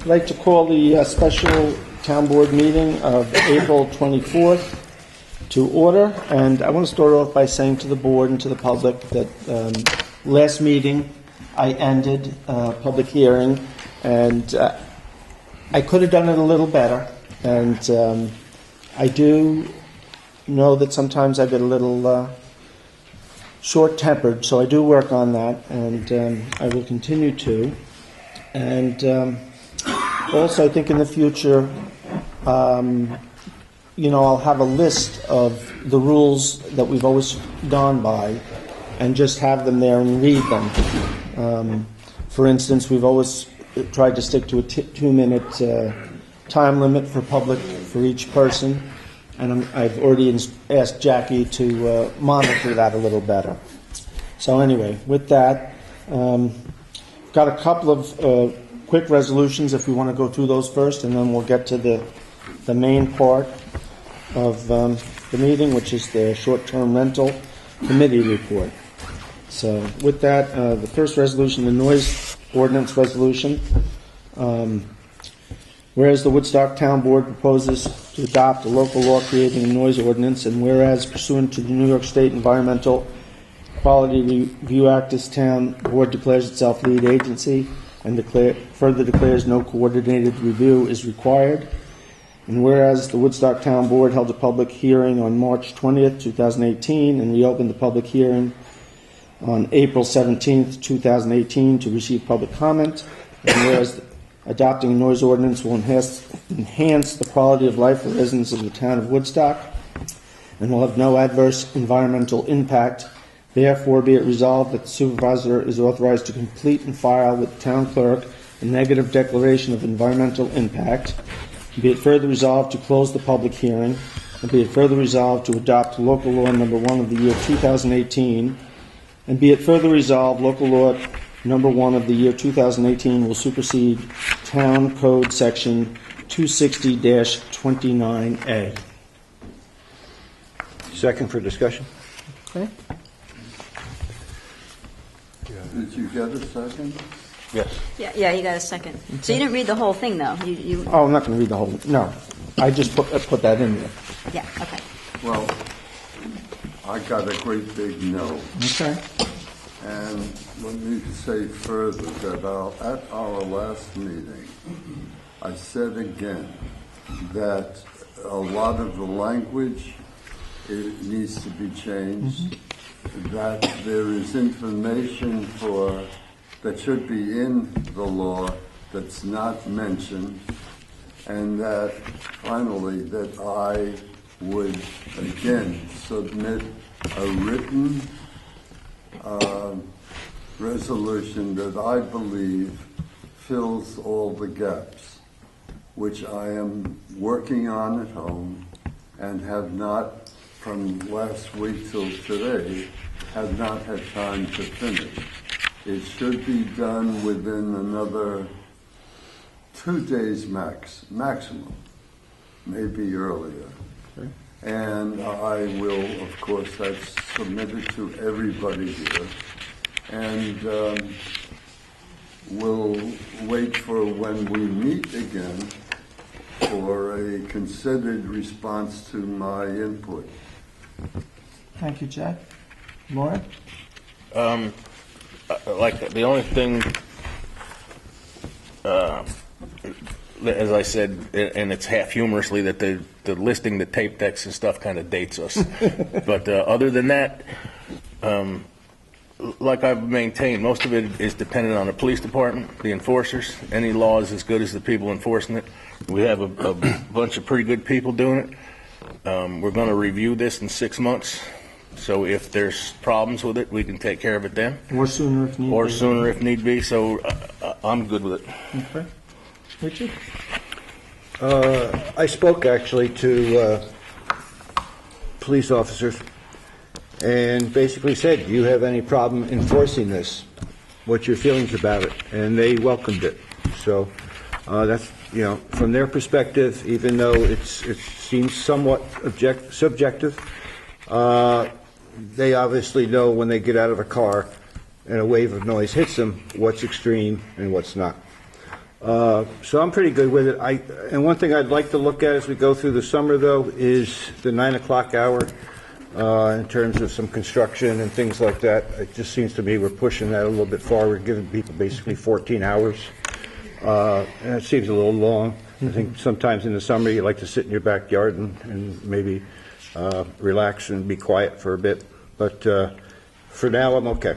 I'd like to call the special town board meeting of April 24th to order, and I want to start off by saying to the board and to the public that last meeting I ended public hearing, and I could have done it a little better, and I do know that sometimes I get a little short-tempered, so I do work on that, and I will continue to. And also, I think in the future, I'll have a list of the rules that we've always gone by and just have them there and read them. For instance, we've always tried to stick to a 2-minute time limit for each person, and I've already asked Jackie to monitor that a little better. So anyway, with that, got a couple of quick resolutions if we want to go through those first, and then we'll get to the main part of the meeting, which is the short-term rental committee report. So with that, the first resolution, the noise ordinance resolution. Whereas the Woodstock Town Board proposes to adopt a local law creating a noise ordinance, and whereas pursuant to the New York State Environmental Quality Review Act, this town board declares itself lead agency and further declares no coordinated review is required. And whereas the Woodstock Town Board held a public hearing on March 20th, 2018, and reopened the public hearing on April 17th, 2018 to receive public comment, and whereas adopting a noise ordinance will enhance the quality of life for residents of the town of Woodstock and will have no adverse environmental impact, therefore be it resolved that the supervisor is authorized to complete and file with the town clerk a negative declaration of environmental impact. Be it further resolved to close the public hearing, and be it further resolved to adopt local law number 1 of the year 2018, and be it further resolved local law number 1 of the year 2018 will supersede Town Code section 260-29A. Second for discussion. Okay. Did you get a second? Yes. Yeah, you got a second. Okay. So you didn't read the whole thing, though. Oh, I'm not going to read the whole. No, I just put that in there. Yeah. Okay. Well, I got a great big no. Okay. And let me say further that at our last meeting, I said again that a lot of the language it needs to be changed. That there is information that should be in the law that's not mentioned, and that finally that I would again submit a written resolution that I believe fills all the gaps, which I am working on at home and have not, from last week till today, have not had time to finish. It should be done within another 2 days maximum, maybe earlier. Okay. And I will, of course, that's submitted to everybody here. And we'll wait for when we meet again for a considered response to my input. Thank you, Jack. Laura? Like the only thing, as I said, and it's half humorously, that the listing the tape decks and stuff kind of dates us. But other than that, like I've maintained, most of it is dependent on the police department, the enforcers. Any law is as good as the people enforcing it. We have a bunch of pretty good people doing it. We're going to review this in 6 months. So if there's problems with it, we can take care of it then. Or sooner if need be. Or sooner if need be. So I'm good with it. Okay. Richard? I spoke actually to police officers and basically said, do you have any problem enforcing this? What's your feelings about it? And they welcomed it. So that's, from their perspective, even though it seems somewhat subjective, they obviously know when they get out of a car and a wave of noise hits them what's extreme and what's not. So I'm pretty good with it. And one thing I'd like to look at as we go through the summer, though, is the 9 o'clock hour in terms of some construction and things like that. It just seems to me we're pushing that a little bit far. We're giving people basically 14 hours. And it seems a little long. I think sometimes in the summer you like to sit in your backyard and maybe relax and be quiet for a bit. But for now, I'm okay.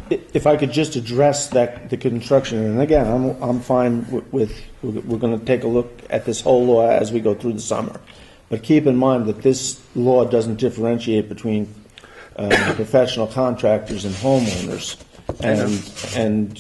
If I could just address the construction, and again, I'm fine with we're going to take a look at this whole law as we go through the summer. But keep in mind that this law doesn't differentiate between professional contractors and homeowners. And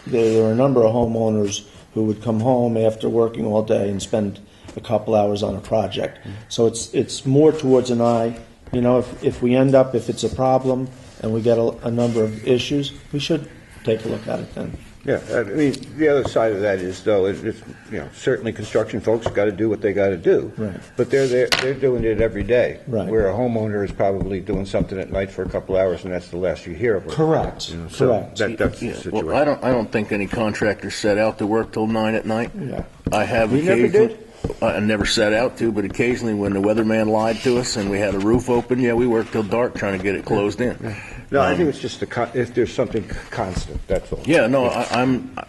there are a number of homeowners who would come home after working all day and spend a couple hours on a project. So it's more towards an eye. You know, if it's a problem and we get a number of issues, we should take a look at it then. Yeah, I mean, the other side of that is, though, it's certainly construction folks got to do what they got to do. Right. But they're doing it every day. Right. Where a homeowner is probably doing something at night for a couple hours, and that's the last you hear of it. Correct. So Correct. that's the situation. Well, I don't think any contractor set out to work till 9 at night. Yeah. I have We never occasionally. did? I never set out to, but occasionally when the weatherman lied to us and we had a roof open, we worked till dark trying to get it closed in. No, I think it's just if there's something constant, that's all. Yeah, no, like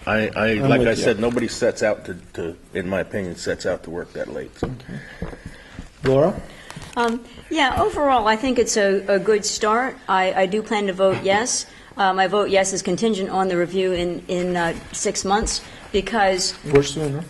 with I you. said, nobody sets out to, in my opinion, sets out to work that late. So. Laura? Yeah, overall, I think it's a good start. I do plan to vote yes. My vote yes is contingent on the review in 6 months because Or sooner.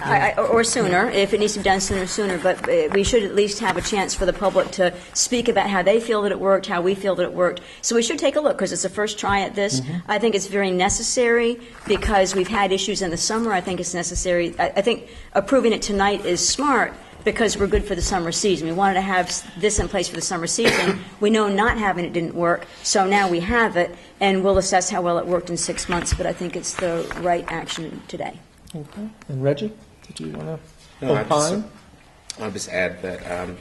or sooner, if it needs to be done sooner. But we should at least have a chance for the public to speak about how they feel that it worked, how we feel that it worked. So we should take a look because it's the first try at this. I think it's very necessary because we've had issues in the summer. I think it's necessary. I think approving it tonight is smart because we're good for the summer season. We wanted to have this in place for the summer season. We know not having it didn't work, so now we have it, and we'll assess how well it worked in 6 months, but I think it's the right action today. Okay. And Reggie, did you want to No, opine? I'll just add that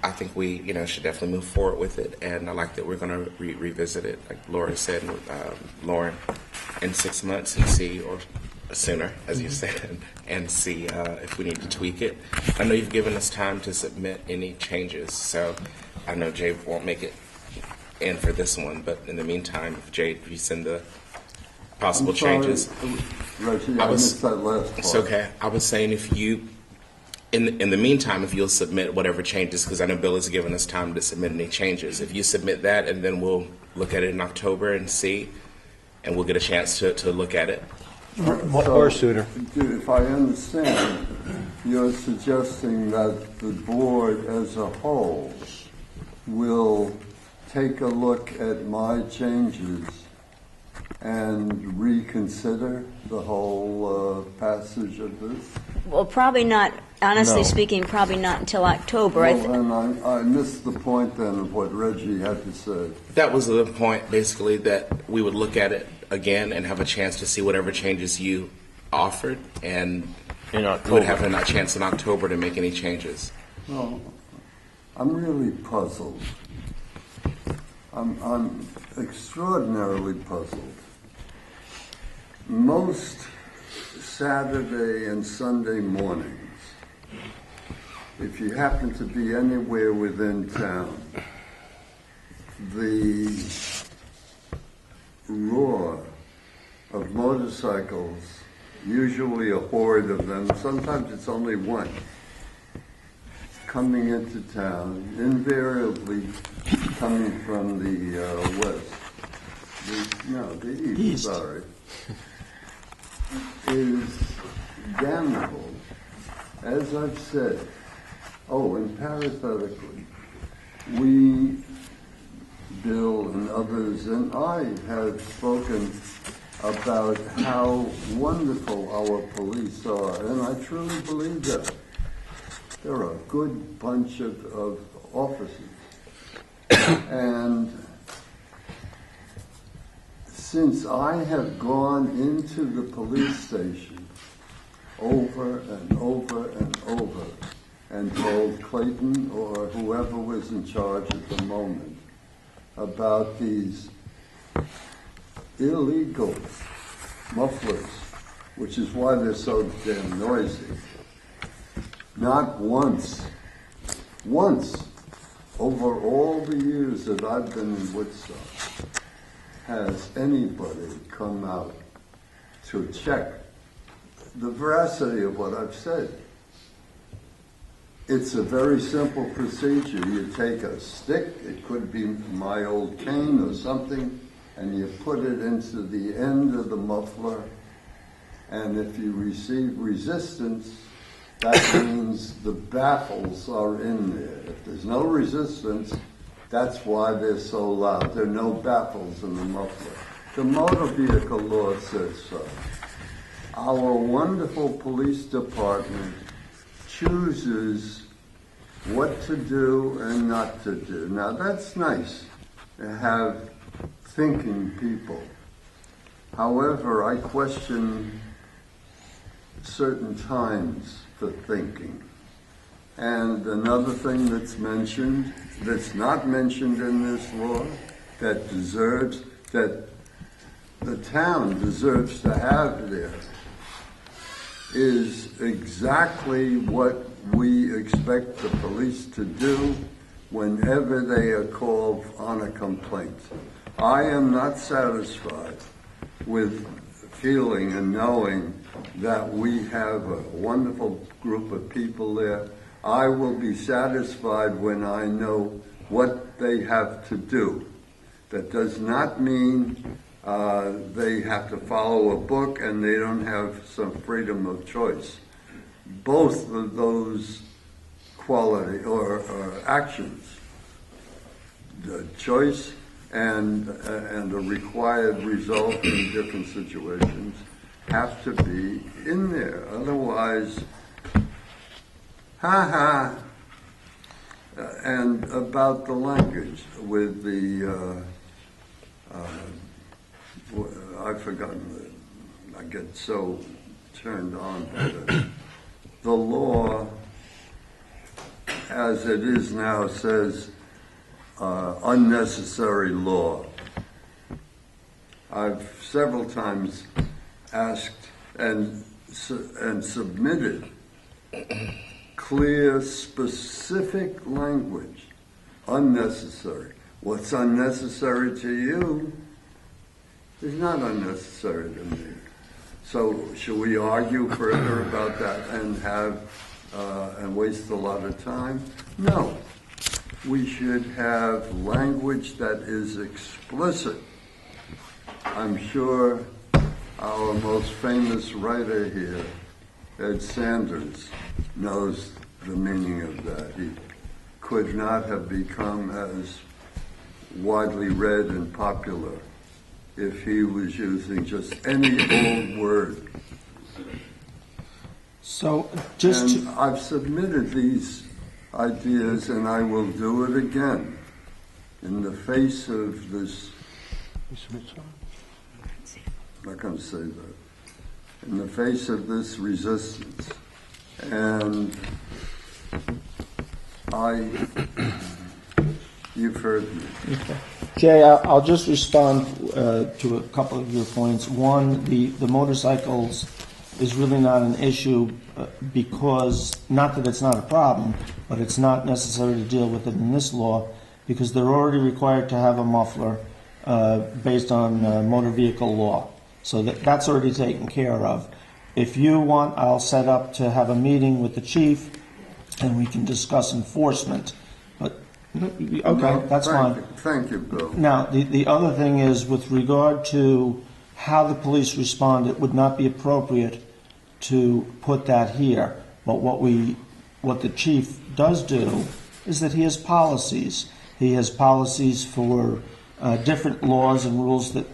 I think we, should definitely move forward with it, and I like that we're going to revisit it, like Laura said, Lauren, in 6 months and see, or sooner, as you said, and see if we need to tweak it. I know you've given us time to submit any changes, so I know Jay won't make it in for this one, but in the meantime, Jay, if you send the possible I'm sorry, changes. Reggie, I missed that last part. It's okay. I was saying if you, in the meantime, if you'll submit whatever changes, because I know Bill has given us time to submit any changes. If you submit that, and then we'll look at it in October and see, and we'll get a chance to look at it. Or sooner. If I understand, you're suggesting that the board as a whole will take a look at my changes and reconsider the whole passage of this? Well, probably not, honestly No. speaking, probably not until October. Well, and I missed the point then of what Reggie had to say. That was the point, basically, that we would look at it again and have a chance to see whatever changes you offered, and In we October. would have a chance in October to make any changes. Well, I'm really puzzled. I'm extraordinarily puzzled. Most Saturday and Sunday mornings, if you happen to be anywhere within town, the roar of motorcycles, usually a horde of them, sometimes it's only one, coming into town, invariably coming from the west, the east, sorry, is damnable. As I've said, and parenthetically, we, Bill and others, and I have spoken about how wonderful our police are, and I truly believe that. They're a good bunch of officers. And since I have gone into the police station over and over and over and told Clayton or whoever was in charge at the moment about these illegal mufflers which is why they're so damn noisy. Not once, over all the years that I've been in Woodstock, has anybody come out to check the veracity of what I've said. It's a very simple procedure. You take a stick, it could be my old cane or something, and you put it into the end of the muffler, and if you receive resistance, that means the baffles are in there. If there's no resistance, that's why they're so loud. There are no baffles in the muffler. The motor vehicle law says so. Our wonderful police department chooses what to do and not to do. Now that's nice to have thinking people. However, I question certain times for thinking. And another thing that's mentioned, that's not mentioned in this law, that the town deserves to have there, is exactly what we expect the police to do whenever they are called on a complaint. I am not satisfied with feeling and knowing that we have a wonderful group of people there. I will be satisfied when I know what they have to do. That does not mean they have to follow a book and they don't have some freedom of choice. Both of those quality or actions, the choice and the required result in different situations, have to be in there. Otherwise, and about the language with the, I've forgotten, I get so turned on by the law as it is now says unnecessary law. I've several times asked and submitted clear, specific language. Unnecessary. What's unnecessary to you is not unnecessary to me. So should we argue further about that and have and waste a lot of time? No. We should have language that is explicit. I'm sure our most famous writer here, Ed Sanders, knows the meaning of that. He could not have become as widely read and popular if he was using just any old word. So I've submitted these ideas, and I will do it again in the face of this. I'm not going to say that. In the face of this resistance, and you've heard me. Okay. Jay, I'll just respond to a couple of your points. One, the motorcycles is really not an issue because, not that it's not a problem, but it's not necessary to deal with it in this law because they're already required to have a muffler based on motor vehicle law. So that's already taken care of. If you want, I'll set up to have a meeting with the chief and we can discuss enforcement. But, okay, that's fine. Thank you, Bill. Now, the other thing is with regard to how the police respond, it would not be appropriate to put that here. But what the chief does do is that he has policies. He has policies for different laws and rules that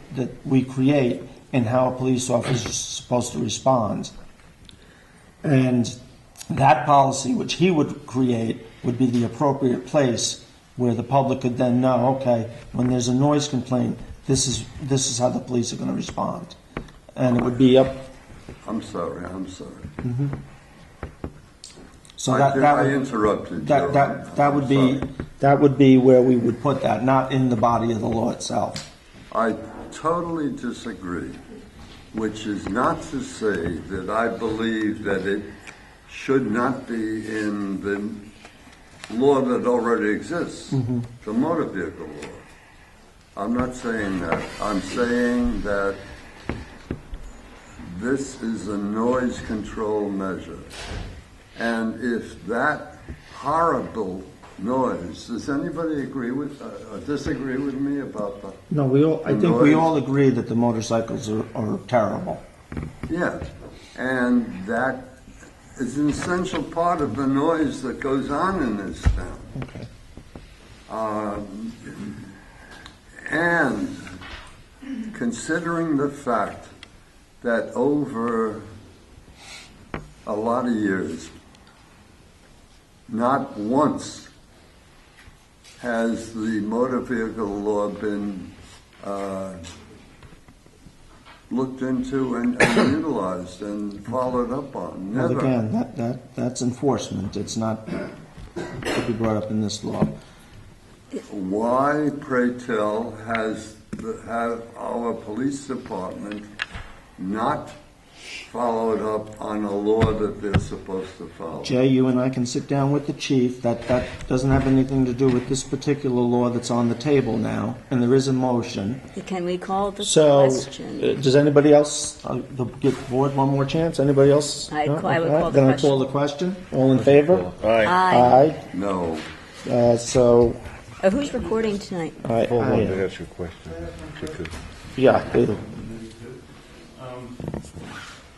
we create and how a police officer is supposed to respond. And that policy, which he would create, would be the appropriate place where the public could then know, okay, when there's a noise complaint, this is how the police are going to respond. And it would be up. I'm sorry. Mm-hmm. So I interrupted you. That would be where we would put that, not in the body of the law itself. I totally disagree. which is not to say that I believe that it should not be in the law that already exists, the motor vehicle law. I'm not saying that. I'm saying that this is a noise control measure. And if that horrible noise, does anybody agree with or disagree with me about that? No, I think we all agree that the motorcycles are terrible. Yeah, and that is an essential part of the noise that goes on in this town. Okay. And considering the fact that over a lot of years, not once has the motor vehicle law been looked into and utilized and followed up on. Well, Never. again, that's enforcement. It's not to be brought up in this law. Why, pray tell, have our police department not followed up on a law that they're supposed to follow? Jay, you and I can sit down with the chief. That doesn't have anything to do with this particular law that's on the table now, and there is a motion. Can we call the So, question? does anybody else give the board one more chance? Anybody else? I would Okay. call the Then I question. call the question. All in favor? Aye. Aye. No. So, Who's recording tonight? Paul I wanted to ask you a question. If you could. yeah,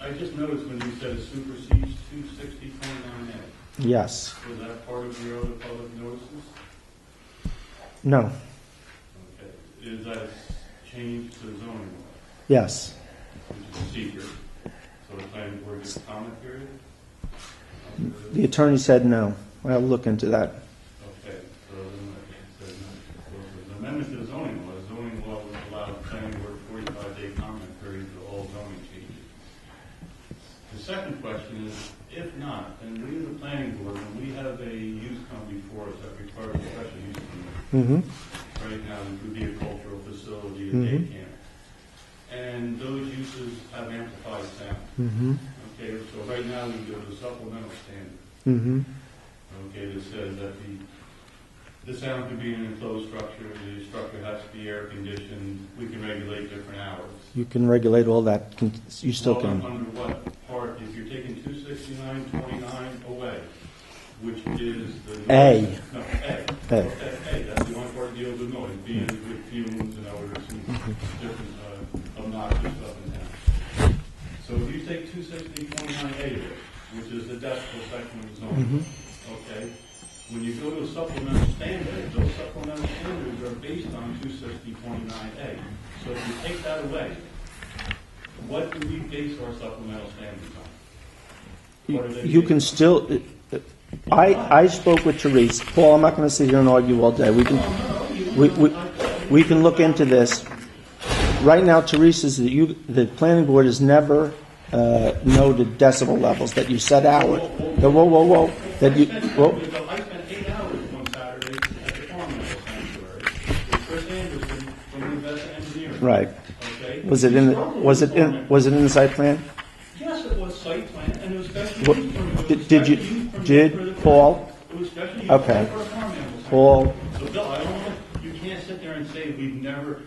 I just noticed when you said it supersedes 260.9A, yes. was that part of your other public notices? No. Okay. Is that a change to the zoning law, Yes. which is secret? So the planning board gets a comment period? The attorney said no. I'll look into that. Okay, so then it says no. So the amendment to the zoning law would allow the planning board a 45-day comment period to all zoning changes. The second question is, if not, then we as a planning board, when we have a use come before us that requires a special use permit, right now it could be a cultural facility, a day camp, and those uses have amplified sound. Okay, so right now we go to supplemental standard. Okay, that says that the sound can be in an enclosed structure, the structure has to be air conditioned, we can regulate different hours. You can regulate all that. You still Well, can. under what part, if you're taking 269.29 away, which is the... A. No, A. A. Okay, A, that's the only part that deals with noise, B is with fumes and odors and different obnoxious stuff in town. So if you take 260.98, which is the decibel section of the zone, okay, when you go to a supplemental standard, those supplemental standards are based on 260.9A. So if you take that away, what do we base our supplemental standards on? What are they You based can on? still. I spoke with Therese. Paul, I'm not going to sit here and argue all day. We can look into this. Right now, Therese is the planning board has never noted decibel levels that you set out. Whoa. That you. Whoa. I spent 8 hours one Saturday at the farm animal sanctuary with Chris Anderson from Investa Engineering. Right. Okay? Was it in the site plan? Yes, it was site plan, and it was special What- use permit. It was did special you- use permit did for the- Paul? It was special use Okay. permit for a farm animal sanctuary. Paul, So Bill, I don't want, you can't sit there and say we've never.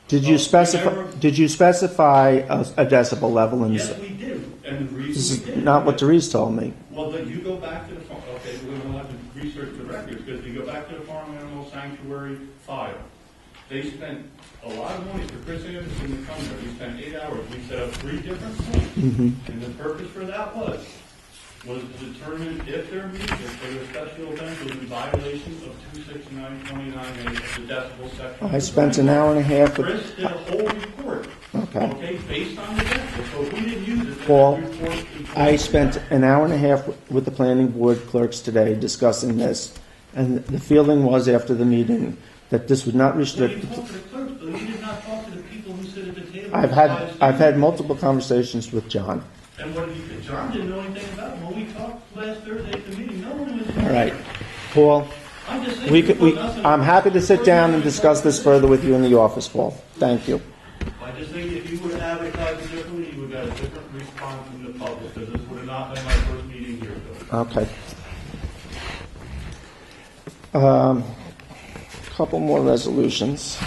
did you specify a decibel level in Yes, this? we did, and the This reason we is did. not what Therese told me. Well, then you go back to the farm, okay, we'll have to research the records, because if you go back to the farm animal sanctuary file, they spent a lot of money for Chris Anderson to come there. We spent 8 hours, we set up 3 different points, and the purpose for that was to determine if their music for the special event was in violation of 269.29A of the decibel section. I spent an hour and a half with Chris did a whole report, Okay. based on the decibel, so if we didn't use it, Paul, that report is- I spent an hour and a half with the planning board clerks today discussing this, and the feeling was after the meeting that this would not Well, restrict. you talked to the clerks, but you did not talk to the people who sit at the table. I've had multiple conversations with John. And what did you think? John didn't know anything about it. When we talked last Thursday at the meeting, no one was. All right, Paul. I'm just saying. I'm happy to sit down and discuss this further with you in the office, Paul. Thank you. I just think if you would have advertised it differently, public, because this would have not been my first meeting here, Bill. Okay. Couple more resolutions.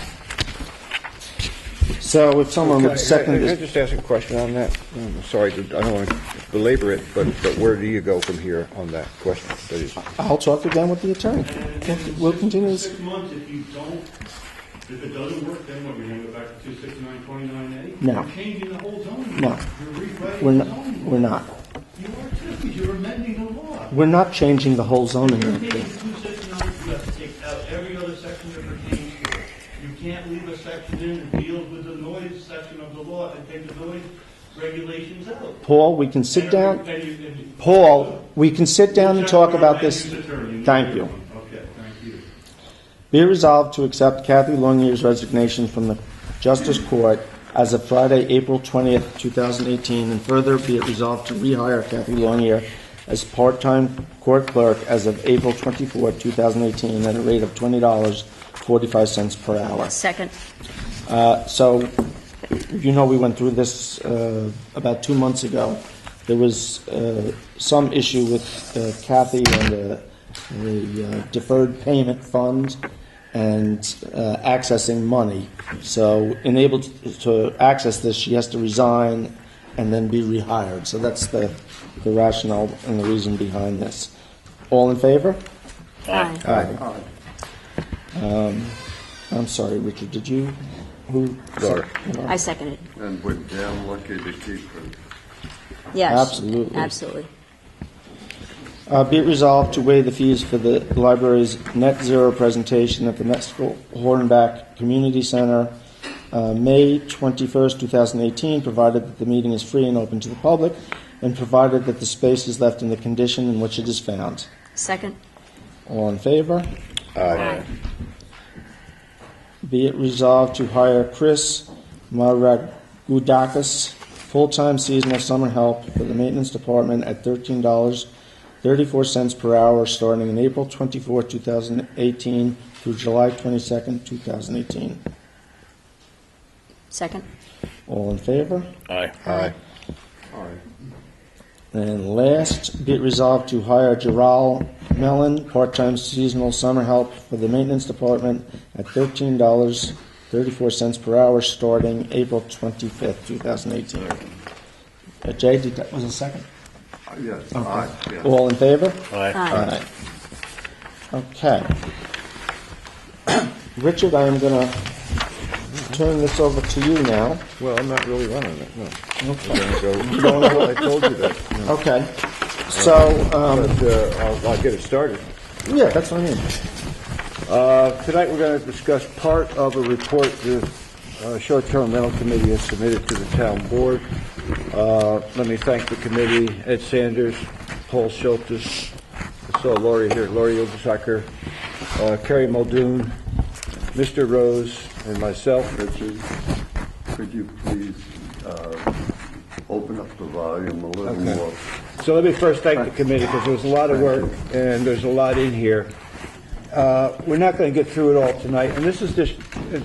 So if someone would second Can I this, just ask a question on that? I'm sorry, I don't want to belabor it, but where do you go from here on that question? That is, I'll talk again with the attorney. We'll continue this. 6 months, if you don't, if it doesn't work, then what, you're going to go back to 26929A? No. You're changing the whole zoning. No. You're rewriting We're the not, zoning. we're not. You are too, because you're amending the law. We're not changing the whole zoning. You're taking 269, you have to take out every other section that pertains to it. You can't leave a section in that deals with the noise section of the law and take the noise regulations out. Paul, we can sit down. And you- Paul, we can sit down and talk about this. Thank you. Okay, thank you. Be it resolved to accept Kathy Longyear's resignation from the Justice Court as of Friday, April 20th, 2018, and further be it resolved to rehire Kathy Longyear as part-time court clerk as of April 24th, 2018, at a rate of $20.45 per hour. Second. So, you know, we went through this about 2 months ago. There was some issue with Kathy and the deferred payment fund and accessing money. So, enabled to access this, she has to resign and then be rehired. So that's the rationale and the reason behind this. All in favor? Aye. I'm sorry, Richard, did you? Who? Laura. I second it. And we're damn lucky to keep her. Yes. Absolutely. Absolutely. Be it resolved to waive the fees for the library's net zero presentation at the Mexico Hornback Community Center, May 21st, 2018, provided that the meeting is free and open to the public, and provided that the space is left in the condition in which it is found. Second. All in favor? Aye. Be it resolved to hire Chris Maragudakis, full-time seasonal summer help for the maintenance department at $13.34 per hour, starting in April 24, 2018 through July 22, 2018. Second. All in favor? Aye. Aye. And last, be it resolved to hire Gerald Mellon, part-time seasonal summer help for the maintenance department at $13.34 per hour, starting April 25th, 2018. Jay, was it second? Yes, aye, yes. All in favor? Aye. Aye. Okay. Richard, I am going to turn this over to you now. Well, I'm not really running it, no. Okay. You don't know, I told you that. No. Okay. So, But I'll get it started. yeah, that's what I mean. Tonight we're going to discuss part of a report the Short-Term Rental Committee has submitted to the town board. Let me thank the committee, Ed Sanders, Paul Schultes, I saw Laurie here, Laurie Obersacker, Kerry Muldoon, Mr. Rose, and myself. Richard, could you please open up the volume a little Okay. more? So let me first thank the committee, because there's a lot of work and there's a lot in here. We're not going to get through it all tonight, and this is just,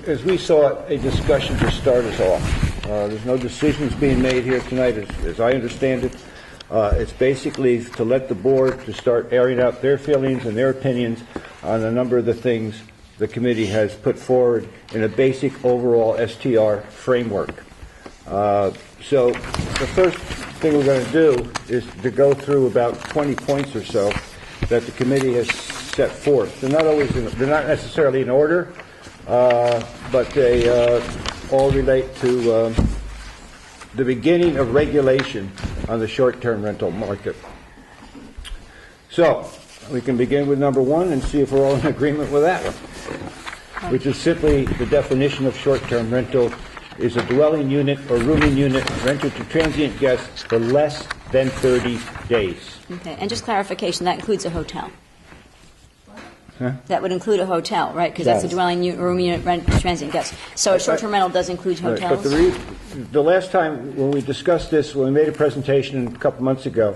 as we saw it, a discussion to start us off. There's no decisions being made here tonight, as I understand it. It's basically to let the board to start airing out their feelings and their opinions on a number of the things the committee has put forward in a basic overall STR framework. So the first thing we're going to do is to go through about 20 points or so that the committee has set forth. They're not necessarily in order, but they all relate to the beginning of regulation on the short-term rental market. So we can begin with number one and see if we're all in agreement with that one, which is simply the definition of short-term rental is a dwelling unit or rooming unit rented to transient guests for less than 30 days. Okay. And just clarification, that includes a hotel. Huh? That would include a hotel, right? Because that's a Does. dwelling room unit rent transient guest. So a short-term rental does include Right, hotels? but the last time when we discussed this, when we made a presentation a couple months ago,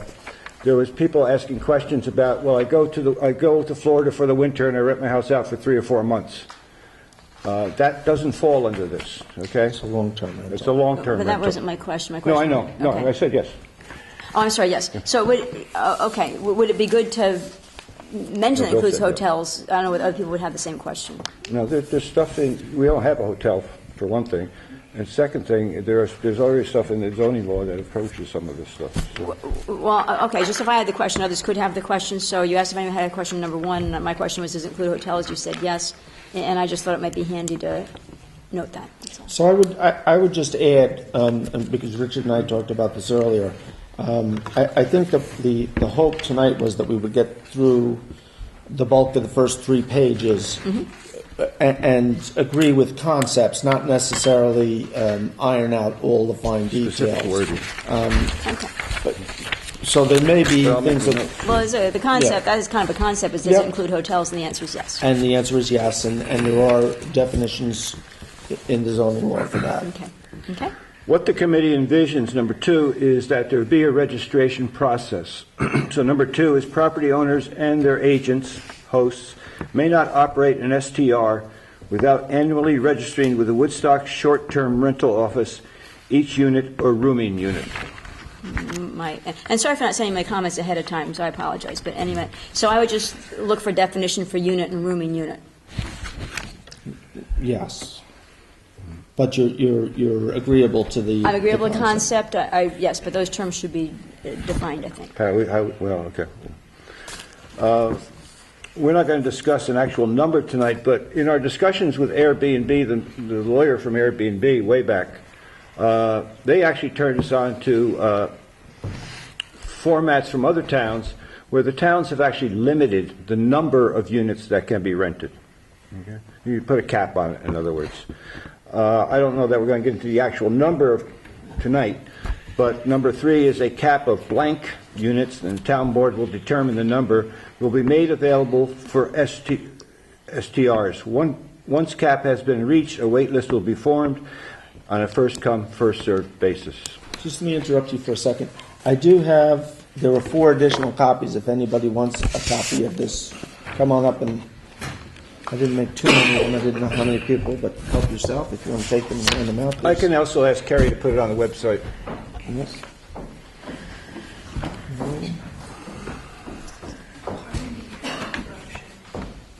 there was people asking questions about, well, I go to Florida for the winter and I rent my house out for 3 or 4 months. That doesn't fall under this, okay? It's a long-term rental. It's a long-term But that rental. wasn't my question. My No, I question. know. No, Okay. I said yes. Oh, I'm sorry, yes. So would it be good to mention it Bill includes said that. hotels? I don't know whether other people would have the same question. No, there's stuff we don't have a hotel, for one thing. And second thing, there's already stuff in the zoning law that approaches some of this stuff. So. Well, okay, just if I had the question, others could have the question. So you asked if anyone had a question number one, and my question was, does it include hotels? You said yes, and I just thought it might be handy to note that. That's all. So I would just add, and because Richard and I talked about this earlier, I think the hope tonight was that we would get through the bulk of the first 3 pages and agree with concepts, not necessarily iron out all the fine Specific details. wording. So there may be things that, Well, the concept, that is kind of a concept, is does Yep. it include hotels? And the answer is yes. and the answer is yes, and there are definitions in the zoning law for that. Okay. What the committee envisions, number 2, is that there be a registration process. So number 2 is property owners and their agents, hosts, may not operate an STR without annually registering with the Woodstock short-term rental office, each unit or rooming unit. And sorry for not sending my comments ahead of time, so I apologize. But anyway, so I would just look for definition for unit and rooming unit. Yes. But you're agreeable to the... I'm agreeable the to concept, yes, but those terms should be defined, I think. Well, okay. We're not going to discuss an actual number tonight, but in our discussions with Airbnb, the lawyer from Airbnb way back, they actually turned us on to formats from other towns where the towns have actually limited the number of units that can be rented. Okay? You put a cap on it, in other words. I don't know that we're going to get into the actual number tonight, but number 3 is a cap of blank units, and the town board will determine the number will be made available for STRs. Once cap has been reached, a wait list will be formed on a first-come, first-served basis. Just let me interrupt you for a second. There are 4 additional copies. If anybody wants a copy of this, come on up and... I didn't make too many of them. I didn't know how many people, but help yourself if you want to take them and hand them out. Please. I can also ask Kerry to put it on the website. Yes.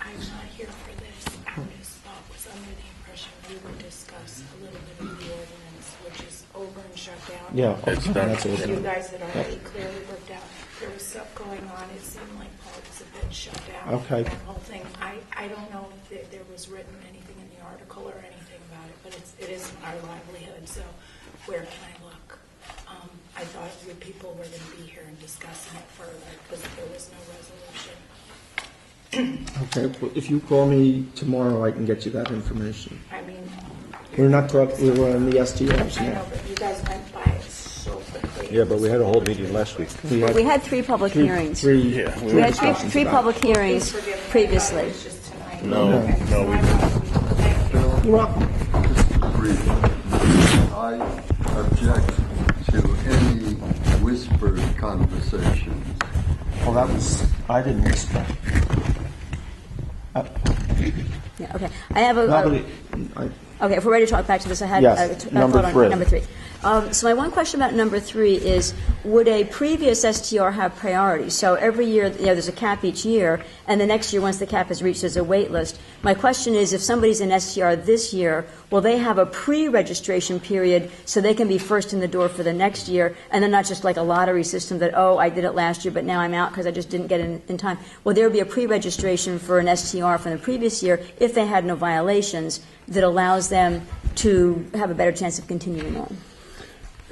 I'm not here for this. I just was under the impression we would discuss a little bit of the ordinance, which is over and shut down. Yeah, that's You it. guys had already clearly worked out. There was stuff going on. It seemed like part was a bit shut down. Okay. That whole thing. I don't know if there was written anything in the article or anything about it, but it is our livelihood. So where can I look? I thought you people were going to be here and discussing it further because there was no resolution. Okay, well, if you call me tomorrow, I can get you that information. I mean, We're not talking, we were in the STRs I know, now. but you guys went by it so quickly. Yeah, but we had a whole meeting last week. We had 3 public hearings. Three We had three public hearings Please forgive me. previously. It's just tonight. No, Okay. no, we didn't. Thank you. You're welcome. Briefly, I object to any whispered conversations. Well, I didn't whisper. Yeah, okay. I have Okay, if we're ready to talk back to this, I had Yes, a number thought on 3. number 3. So my one question about number 3 is, would a previous STR have priority? So every year, there's a cap each year, and the next year, once the cap is reached, there's a wait list. My question is, if somebody's an STR this year, will they have a pre-registration period so they can be first in the door for the next year, and then not just like a lottery system that, oh, I did it last year, but now I'm out because I just didn't get it in time? Will there be a pre-registration for an STR from the previous year if they had no violations that allows them to have a better chance of continuing on?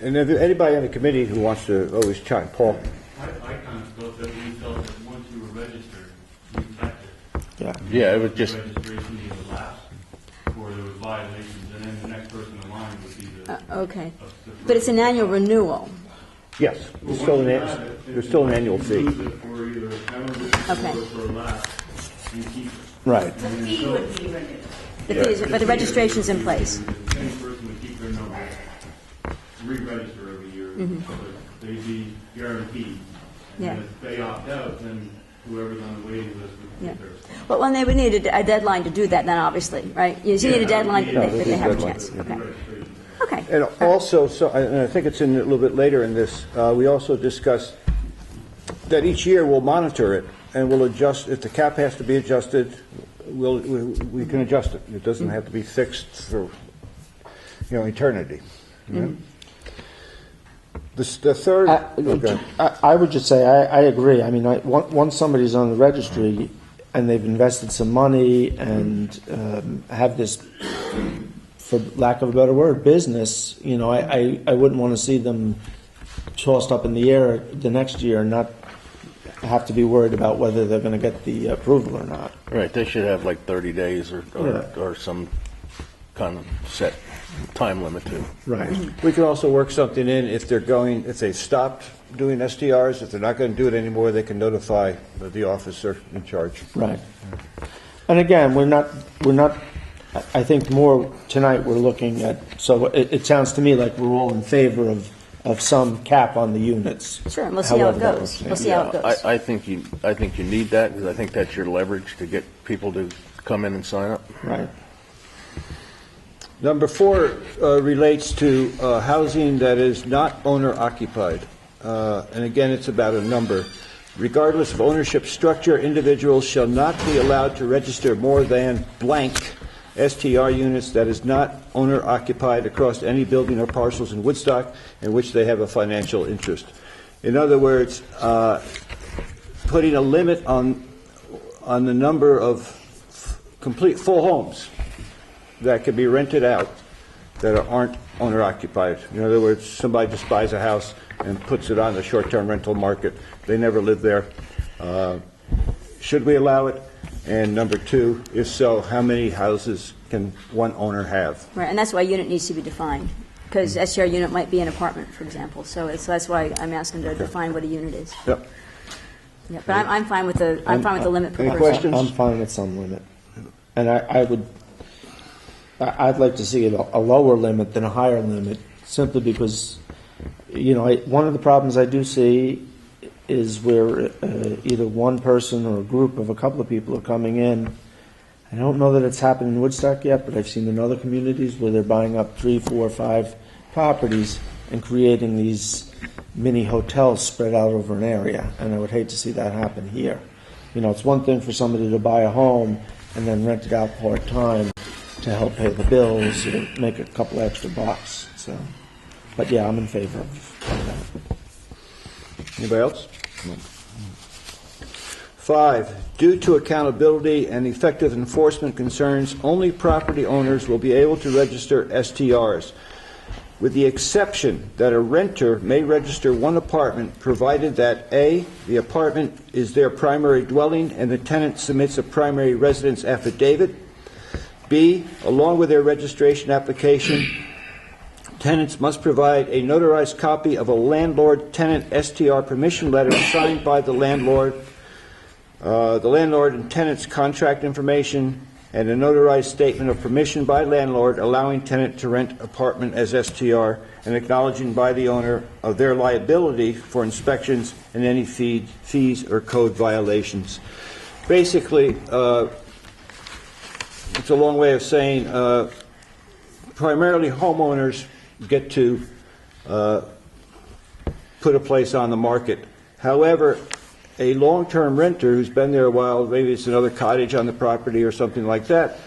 And if anybody on the committee who wants to always chime, Paul. I kind of felt that we felt that once you were registered, you kept it. Yeah. Yeah, it was just, Registration either lapsed or there was violations, and then the next person in line would be the... Okay. But it's an annual renewal. Yes, there's still an annual fee. Use it for either a membership Okay. or for a lapse, you keep it. Right. The fees, but the registration's in place. The same person would keep their number, re-register every year, so that they'd be guaranteed. Yeah. And if they opt out, then whoever's on the waiting list would Yeah. keep their spot. But when they would need a deadline to do that, then obviously, right? You need a deadline, Yeah, they have a deadline. chance. Okay. Registration. Okay. And also, and I think it's in a little bit later in this, we also discussed that each year we'll monitor it and we'll adjust, if the cap has to be adjusted, we can adjust it. It doesn't have to be fixed for, eternity. The third, I would just say, I agree. I mean, once somebody's on the registry and they've invested some money and have this, for lack of a better word, business, I wouldn't want to see them tossed up in the air the next year and not have to be worried about whether they're going to get the approval or not. Right, they should have like 30 days or some kind of set time limit to. Right. we can also work something in if they've stopped doing STRs, if they're not going to do it anymore, they can notify the officer in charge. Right. And again, we're not, I think more tonight we're looking at, so it sounds to me like we're all in favor of some cap on the units. Sure, and we'll see how it However that goes. looks. We'll see how it goes. I think you need that, because I think that's your leverage to get people to come in and sign up. Right. Number 4 relates to housing that is not owner-occupied. And again, it's about a number. Regardless of ownership structure, individuals shall not be allowed to register more than blank STR units that is not owner-occupied across any building or parcels in Woodstock in which they have a financial interest. In other words, putting a limit on the number of complete full homes that can be rented out that aren't owner-occupied. In other words, somebody just buys a house and puts it on the short-term rental market. They never live there. Should we allow it? And number 2, if so, how many houses can one owner have? Right, and that's why unit needs to be defined, because STR unit might be an apartment, for example. So that's why I'm asking to define what a unit is. Yep. Yeah, but I'm fine with the limit per Any person. questions? I'm fine with some limit. And I'd like to see a lower limit than a higher limit, simply because, one of the problems I do see is where either one person or a group of a couple of people are coming in. I don't know that it's happened in Woodstock yet, but I've seen in other communities where they're buying up 3, 4, 5 properties and creating these mini hotels spread out over an area, and I would hate to see that happen here. It's one thing for somebody to buy a home and then rent it out part-time to help pay the bills or make a couple extra bucks. So, but yeah, I'm in favor of that. Anybody else? No. 5, due to accountability and effective enforcement concerns, only property owners will be able to register STRs, with the exception that a renter may register one apartment provided that A, the apartment is their primary dwelling and the tenant submits a primary residence affidavit, B, along with their registration application, tenants must provide a notarized copy of a landlord-tenant STR permission letter signed by the landlord and tenant's contract information, and a notarized statement of permission by landlord allowing tenant to rent apartment as STR and acknowledging by the owner of their liability for inspections and any fees or code violations. Basically, it's a long way of saying primarily homeowners get to put a place on the market. However, a long-term renter who's been there a while, maybe it's another cottage on the property or something like that,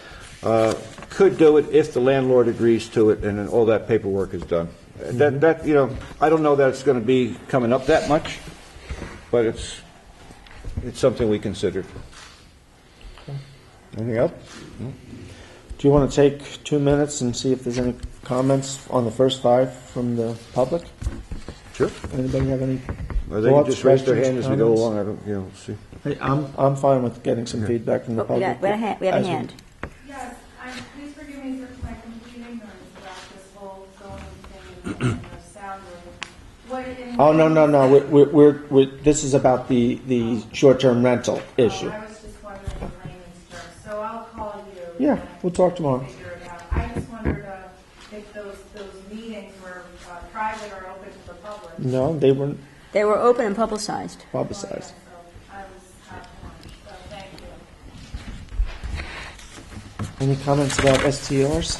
could do it if the landlord agrees to it and then all that paperwork is done. That I don't know that it's going to be coming up that much, but it's something we considered. Anything else? No? Do you want to take 2 minutes and see if there's any comments on the first 5 from the public? Sure. Anybody have any Or they can thoughts, just raise their questions, hand as we go comments? along. I don't, see. Hey, I'm fine with getting some feedback from the We public. have a hand. Yes, please forgive me for my complete ignorance about this whole zoning thing and the sound ordinance. Oh, no. We're this is about the short-term rental issue. I was just wondering in layman's terms, so I'll call you. Yeah, and we'll talk tomorrow. Figure it out. I just wondered if those meetings were private or open to the public. No, they weren't They were open and publicized. publicized. So I was half one, so thank you. Any comments about STRs?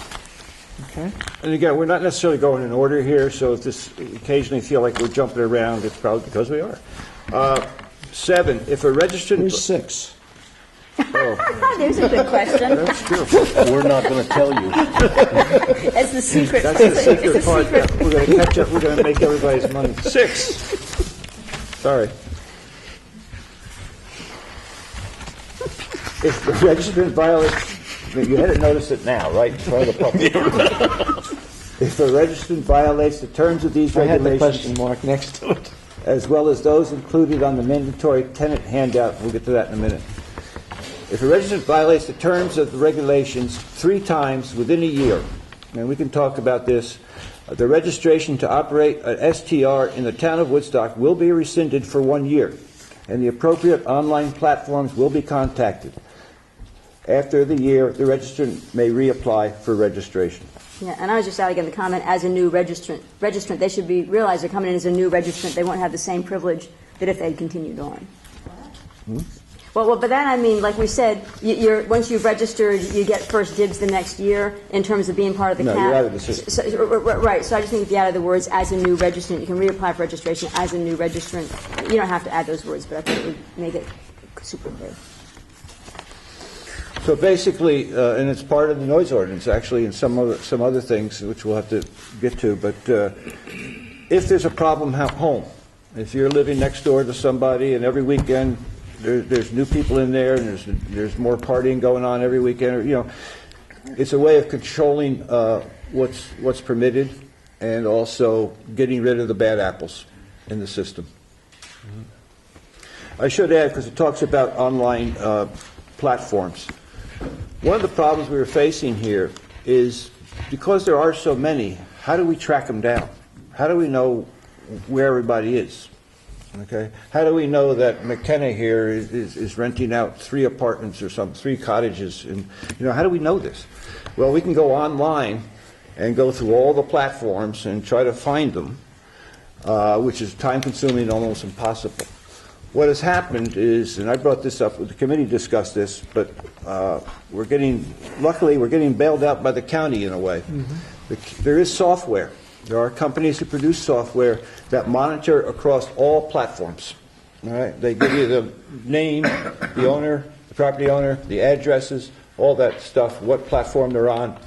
Okay. Okay. And again, we're not necessarily going in order here, so if this occasionally feel like we're jumping around, it's probably because we are. 7, if a registered... Where's 6? Oh, There's a good question. that's true. We're not going to tell you. That's the secret. That's the secret It's a part. secret. We're going to catch up. We're going to make everybody's money. 6. Sorry. If the registrant violates, you had to notice it now, right? In front of the public. If the registrant violates the terms of these I had the regulations, question mark next to it. as well as those included on the mandatory tenant handout, we'll get to that in a minute. If a registrant violates the terms of the regulations 3 times within a year, and we can talk about this, the registration to operate an STR in the town of Woodstock will be rescinded for 1 year, and the appropriate online platforms will be contacted. After the year, the registrant may reapply for registration. Yeah, and I was just adding in the comment, as a new registrant, they should be, realize they're coming in as a new registrant. They won't have the same privilege that if they'd continued on. Well, but then, I mean, like we said, once you've registered, you get first dibs the next year in terms of being part of the No, CAP. you're out of the system. Right, so I just think if you added the words, as a new registrant, you can reapply for registration as a new registrant. You don't have to add those words, but I think it would make it super clear. So basically, and it's part of the noise ordinance, actually, and some other things, which we'll have to get to, but if there's a problem home, if you're living next door to somebody and every weekend there's new people in there and there's more partying going on every weekend, or, it's a way of controlling what's permitted and also getting rid of the bad apples in the system. I should add, because it talks about online platforms. One of the problems we were facing here is because there are so many, how do we track them down? How do we know where everybody is? Okay, how do we know that McKenna here is renting out 3 apartments or 3 cottages? And how do we know this? Well, we can go online and go through all the platforms and try to find them, which is time-consuming and almost impossible. What has happened is, and I brought this up, the committee discussed this, but luckily we're getting bailed out by the county in a way. Mm-hmm. There is software. There are companies who produce software that monitor across all platforms. All right? They give you the name, the owner, the property owner, the addresses, all that stuff, what platform they're on.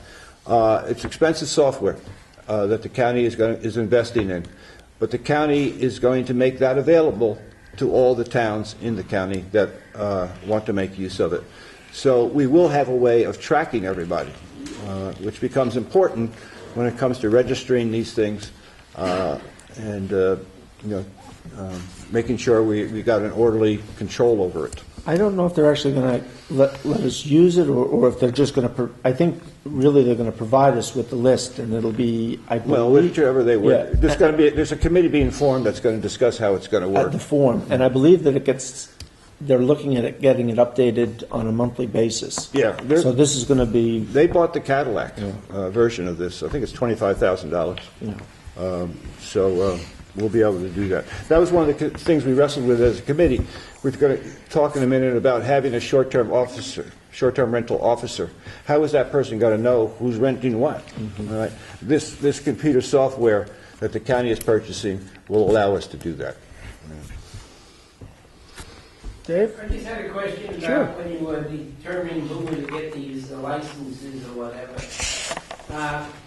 It's expensive software that the county is investing in. But the county is going to make that available to all the towns in the county that want to make use of it. So we will have a way of tracking everybody, which becomes important when it comes to registering these things and making sure we got an orderly control over it. I don't know if they're actually going to let us use it or if they're just going to, I think really they're going to provide us with the list and it'll be, well, whichever they work. Yeah. There's a committee being formed that's going to discuss how it's going to work. At the form. And I believe that they're looking at it, getting it updated on a monthly basis. Yeah. So this is going to be. They bought the Cadillac version of this. I think it's $25,000. Yeah. So we'll be able to do that. That was one of the things we wrestled with as a committee. We're going to talk in a minute about having a short-term rental officer. How is that person going to know who's renting what? Mm-hmm. All right. This computer software that the county is purchasing will allow us to do that. Dave? I just had a question about when you were determining who would get these licenses or whatever.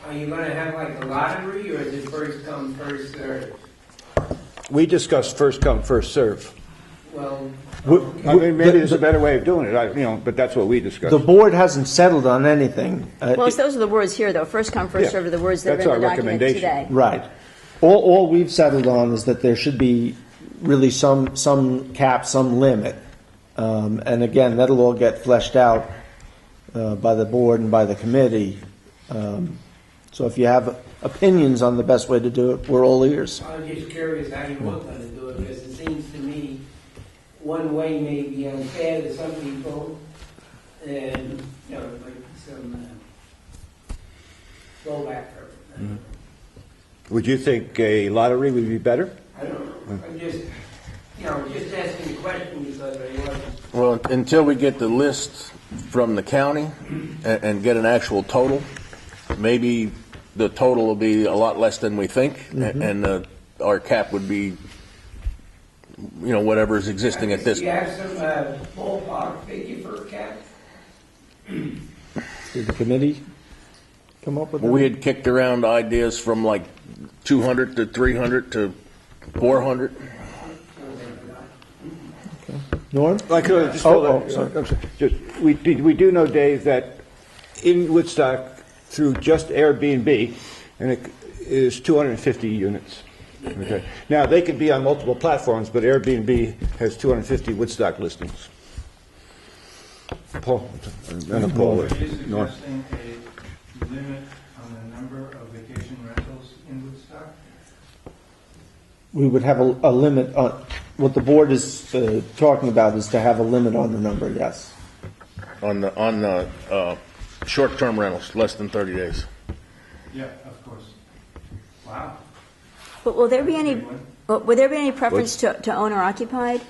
Are you going to have like a lottery or is it first come, first served? We discussed first come, first serve. Well, I mean, maybe there's a better way of doing it, but that's what we discussed. The board hasn't settled on anything. Well, those are the words here, though. First come, first served are the words that are in the document today. Right. All we've settled on is that there should be really some cap, some limit. And again, that'll all get fleshed out by the board and by the committee. So if you have opinions on the best way to do it, we're all ears. I was just curious how you were going to do it because it seems to me one way may be unfair to some people and like some blowback for it. Mm-hmm. Would you think a lottery would be better? I don't know. I'm just asking the question because I wasn't. Well, until we get the list from the county and get an actual total, maybe the total will be a lot less than we think, and our cap would be, whatever is existing at this. Do you have some ballpark figure for a cap? Did the committee come up with that? We had kicked around ideas from like 200 to 300 to 400. Norm? I could just sorry. I'm sorry. We do know, Dave, that in Woodstock, through just Airbnb, and it is 250 units. Okay. Now, they could be on multiple platforms, but Airbnb has 250 Woodstock listings. Paul, and Paul. Are you Norm. suggesting a limit on the number of vacation rentals in Woodstock? We would have a limit on, what the board is talking about is to have a limit on the number, yes. On the short-term rentals, less than 30 days. Yeah, of course. Wow. But will there be any preference to owner occupied?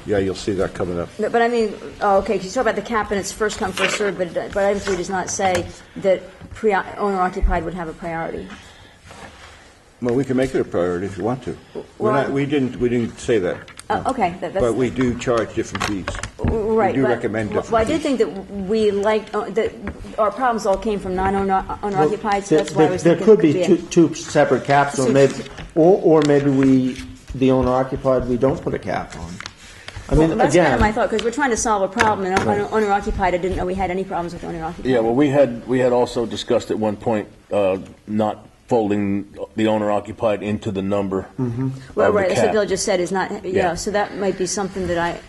Yeah, you'll see that coming up. But I mean, okay, because you talk about the cap and it's first come, first served, but item 3 does not say that owner occupied would have a priority. Well, we can make it a priority if you want to. We didn't say that. Okay. But we do charge different fees. Right. We do recommend different Well, I did fees. think that we liked, that our problems all came from non-owner occupied, so that's why I was There thinking. could be two separate caps, or maybe the owner occupied, we don't put a cap on. I mean, Well, that's kind of my again, thought, because we're trying to solve a problem, and owner occupied, I didn't know we had any problems with owner occupied. Yeah, well, we had also discussed at one point not folding the owner occupied into the number. Well, of the right, that's what cap. Bill just said, is not, Yeah. so that might be something that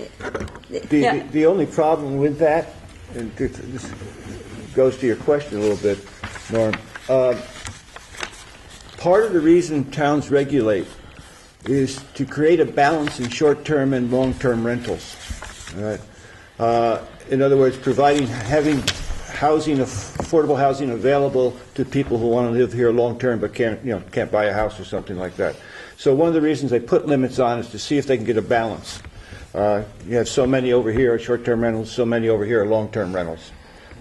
The only problem with that, and this goes to your question a little bit, Norm, part of the reason towns regulate is to create a balance in short-term and long-term rentals. All right? In other words, having housing, affordable housing available to people who want to live here long-term but can't buy a house or something like that. So one of the reasons they put limits on is to see if they can get a balance. You have so many over here are short-term rentals, so many over here are long-term rentals.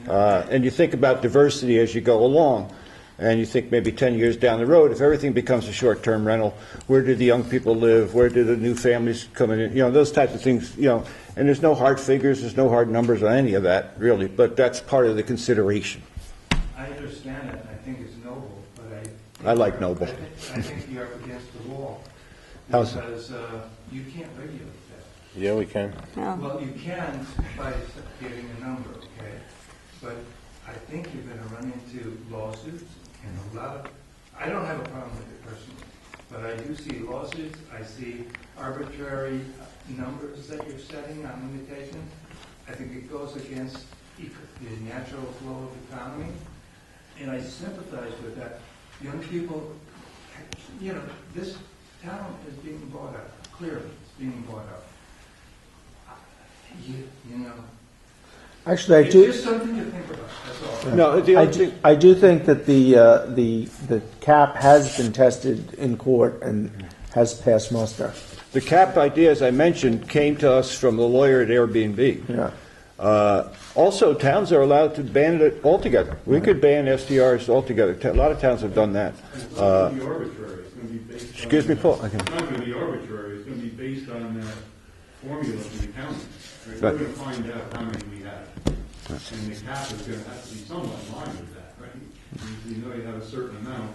And you think about diversity as you go along, and you think maybe 10 years down the road, if everything becomes a short-term rental, where do the young people live? Where do the new families come in? Those types of things, and there's no hard figures, there's no hard numbers on any of that, really, but that's part of the consideration. I understand it, and I think it's noble, but I like noble. I think you're up against the wall. How's that? Because you can't regulate that. Yeah, we can. Well, you can by giving a number, okay? But I think you're going to run into lawsuits and a lot of, I don't have a problem with it personally, but I do see lawsuits, I see arbitrary numbers that you're setting on limitations. I think it goes against the natural flow of the economy, and I sympathize with that. Young people, this town is being bought out, clearly, it's being bought out. actually, I It's do. just something to think about, that's all. No, the other thing, I do think that the cap has been tested in court and has passed muster. the cap idea, as I mentioned, came to us from the lawyer at Airbnb. Yeah. Also, towns are allowed to ban it altogether. We could ban STRs altogether. A lot of towns have done that. It's not going to be arbitrary. It's going to be based on... Excuse me, Paul. It's not going to be arbitrary. It's going to be based on that formula from the county. Right? Right. We're going to find out how many we have. And the cap is going to have to be somewhat in line with that, right? You know you have a certain amount,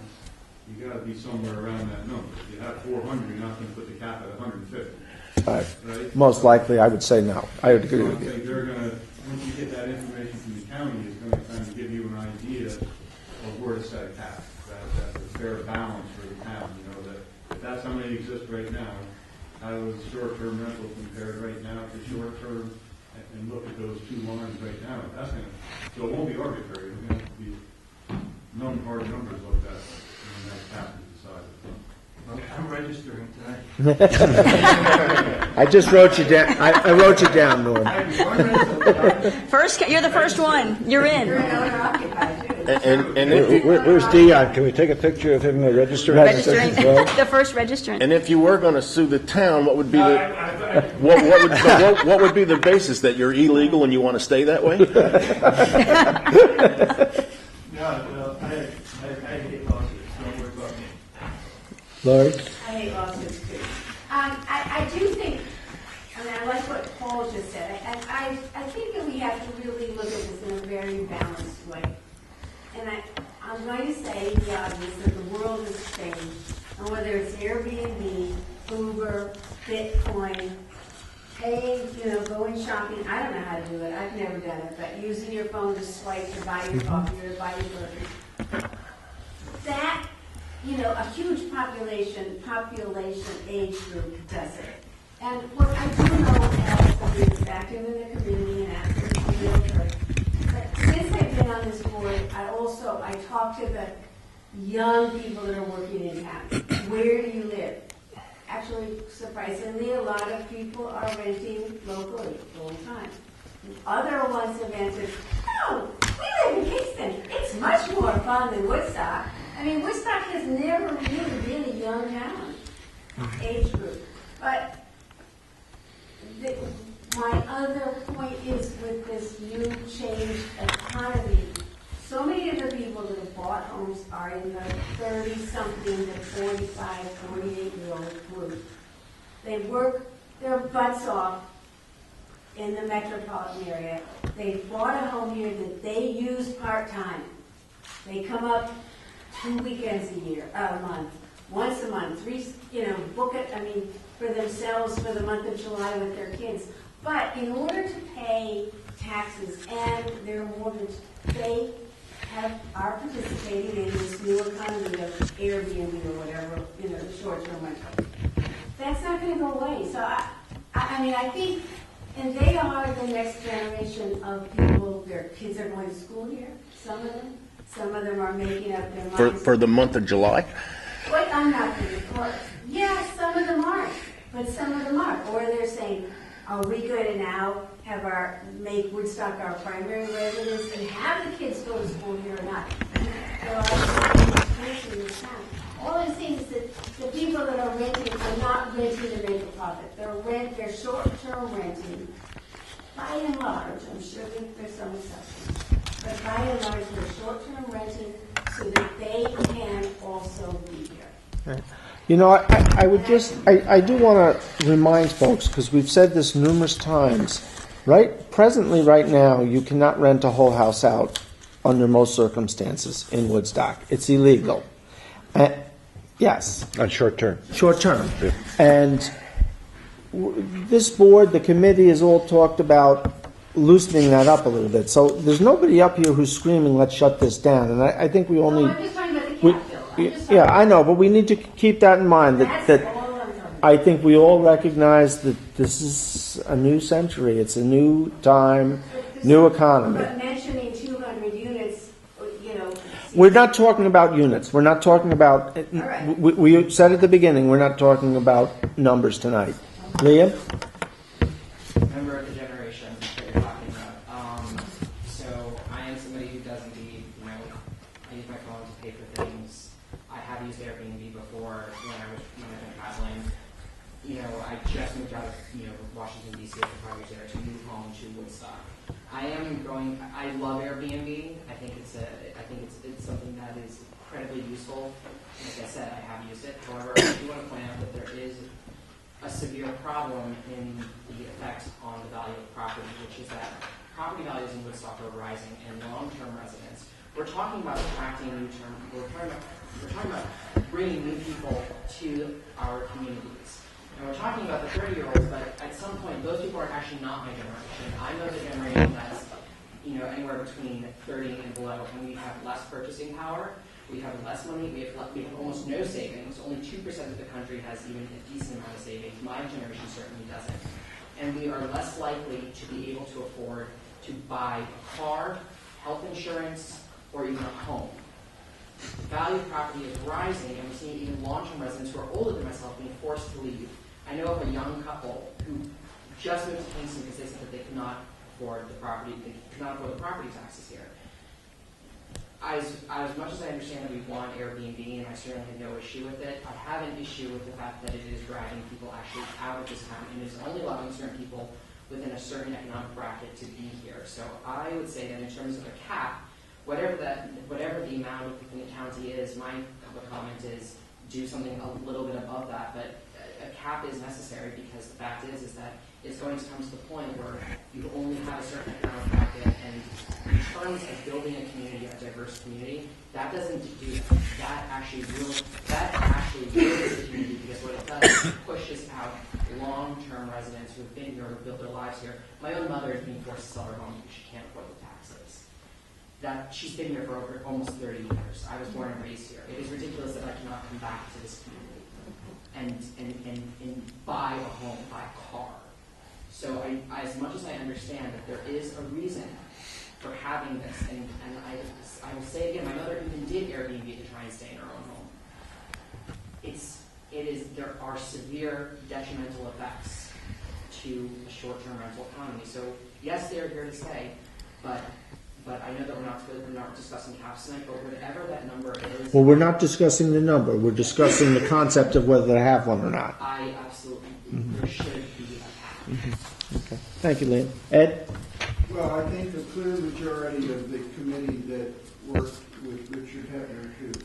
you got to be somewhere around that number. If you have 400, you're not going to put the cap at 150. Right? Most likely, I would say no. I would agree So I with you. think they're going to, once you get that information from the county, it's going to kind of give you an idea of where to set a cap. That's a fair balance for the town, that if that's how many exist right now, how does short-term rental compare right now to short-term, and look at those two lines right now. That's going to, so it won't be arbitrary. It's going to be hard numbers looked at, and that cap is decided. Okay, I'm registering tonight. I just wrote you down. I wrote you down, Norm. You're the first one, you're in. And if you, Where's Dion? Can we take a picture of him registering? Registering, the first registrant. and if you were going to sue the town, what would be the what would be the basis that you're illegal and you want to stay that way? No, well, I Lori? I hate lawsuits too. I do think, I mean, I like what Paul just said. I think that we have to really look at this in a very balanced way. And I'm going to say the obvious that the world has changed. And whether it's Airbnb, Uber, Bitcoin, paying, going shopping, I don't know how to do it. I've never done it. But using your phone to swipe to buy your coffee or to buy your burger. That, a huge population age group does it. And what I do know as somebody that's active in the community and active in the realtor, that since I've been on this board, I talk to the young people that are working in town. Where do you live? Actually, surprisingly, a lot of people are renting locally full time. Other ones have answered, "No, we live in Kingston. It's much more fun than Woodstock." I mean, Woodstock has never really been a young town age group. But my other point is with this new changed economy, so many of the people that have bought homes are in the 30-something to 45, 48-year-old group. They work their butts off in the metropolitan area. They bought a home here that they use part-time. They come up 2 weekends a month, once a month, book it, for themselves for the month of July with their kids. But in order to pay taxes and their mortgage, they are participating in this new economy of Airbnb or whatever, the short-term rental. That's not going to go away. So I think, and they are the next generation of people. Their kids are going to school here. Some of them are making up their minds. For the month of July? Wait, I'm not going to court. Yeah, some of them aren't, but some of them are. Or they're saying, are we going to now make Woodstock our primary residence and have the kids go to school here or not? There are schools in this town. All I'm saying is that the people that are renting are not renting to make a profit. They're short-term renting. By and large, I'm sure that there's some exceptions, but by and large, they're short-term renting so that they can also be here. Right. I do want to remind folks, because we've said this numerous times, presently, right now, you cannot rent a whole house out under most circumstances in Woodstock. It's illegal. Yes. On short term. Short term. Yeah. And this board, the committee, has all talked about loosening that up a little bit. So there's nobody up here who's screaming, let's shut this down. And I think we all need... I'm just talking about the cap bill. Yeah, I know, but we need to keep that in mind, that I think we all recognize that this is a new century. It's a new time, new economy. But mentioning 200 units, We're not talking about units. We're not talking about... Right. We said at the beginning, we're not talking about numbers tonight. Leah? Member of the generation that you're talking about. So I am somebody who does indeed, I use my phone to pay for things. I have used Airbnb before when I've been traveling. I just moved out of Washington D.C. after 5 years there to move home to Woodstock. I love Airbnb. I think it's something that is incredibly useful. Like I said, I have used it. However, I do want to point out that there is a severe problem in the effect on the value of property, which is that property values in Woodstock are rising, and long-term residents. We're talking about attracting new term. We're talking about bringing new people to our communities, and we're talking about the 30-year-olds. But at some point, those people are actually not my generation. I'm of the generation that's anywhere between 30 and below, and we have less purchasing power. We have less money. We have almost no savings. Only 2% of the country has even a decent amount of savings. My generation certainly doesn't. And we are less likely to be able to afford to buy a car, health insurance, or even a home. The value of property is rising, and we're seeing even long-term residents who are older than myself being forced to leave. I know of a young couple who just moved to Kingston because they said that they could not afford the property. They could not afford the property taxes here. As much as I understand that we want Airbnb, and I certainly have no issue with it, I have an issue with the fact that it is dragging people actually out of this town and is only allowing certain people within a certain economic bracket to be here. So I would say that in terms of a cap, whatever the amount within the county is, my public comment is do something a little bit above that, but a cap is necessary because the fact is that it's going to come to the point where you only have a certain economic bracket, and in terms of building a community, a diverse community, that doesn't do that. That actually ruins the community, because what it does is it pushes out long-term residents who have been here, who have built their lives here. My own mother is being forced to sell her home because she can't afford the taxes. That she's been here for over almost 30 years. I was born and raised here. It is ridiculous that I cannot come back to this community and buy a home, buy a car. So as much as I understand that there is a reason for having this, and I will say again, my mother even did Airbnb to try and stay in her own home. There are severe detrimental effects to a short-term rental economy. So yes, they're here to stay, but I know that we're not discussing caps tonight, but whatever that number is. Well, we're not discussing the number. We're discussing the concept of whether to have one or not. I absolutely, there should be a cap. Okay. Thank you, Liam. Ed? Well, I think the clear majority of the committee that worked with Richard Hebner to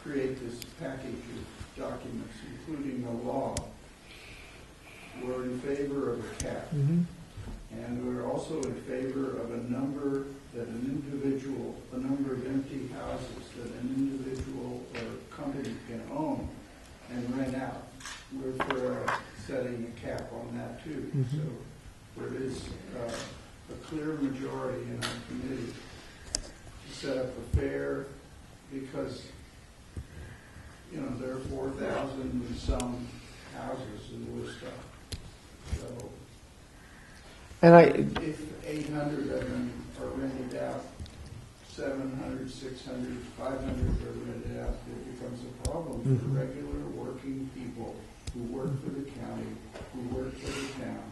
create this package of documents, including the law, were in favor of a cap. Mm-hmm. And we're also in favor of a number of empty houses that an individual or company can own and rent out. We're for setting a cap on that too. Mm-hmm. So there is a clear majority in our committee to set up a fair, because there are 4,000 and some houses in Woodstock. So if 800 of them are rented out, 700, 600, 500 are rented out, it becomes a problem for regular working people who work for the county, who work for the town,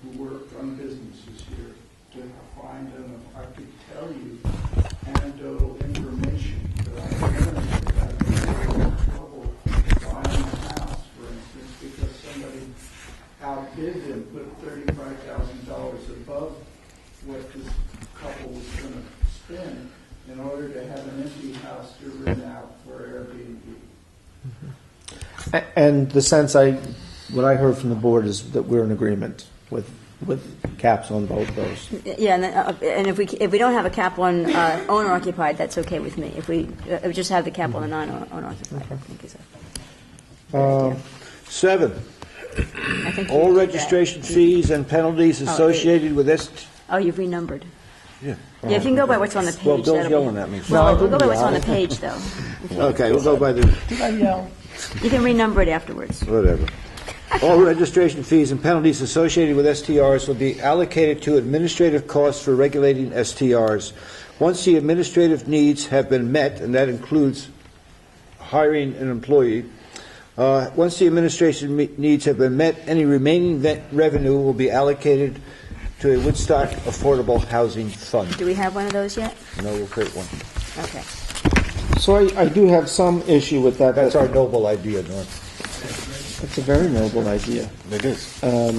who work on businesses here, to find them. I could tell you anecdotal information that I learned about people in trouble buying a house, for instance, because somebody outbid them, put $35,000 above what this couple was going to spend in order to have an empty house to rent out for Airbnb. And the sense what I heard from the board is that we're in agreement with caps on both those. Yeah, and if we don't have a cap on owner occupied, that's okay with me. If we just have the cap on the non-owner occupied, I think is a. 7. I think All registration fees and penalties associated with this. Oh, you've renumbered. Yeah. Yeah, if you can go by what's on the page. Well, Bill's that'll yelling at me. Well, we'll go by what's on the page, though. Okay, we'll go by the. Did I yell? You can renumber it afterwards. Whatever. All registration fees and penalties associated with STRs will be allocated to administrative costs for regulating STRs. Once the administrative needs have been met, and that includes hiring an employee, once the administration needs have been met, any remaining revenue will be allocated to a Woodstock Affordable Housing Fund. Do we have one of those yet? No, we'll create one. Okay. So I do have some issue with that. That's our noble idea, Norm. It's a very noble idea. It is. I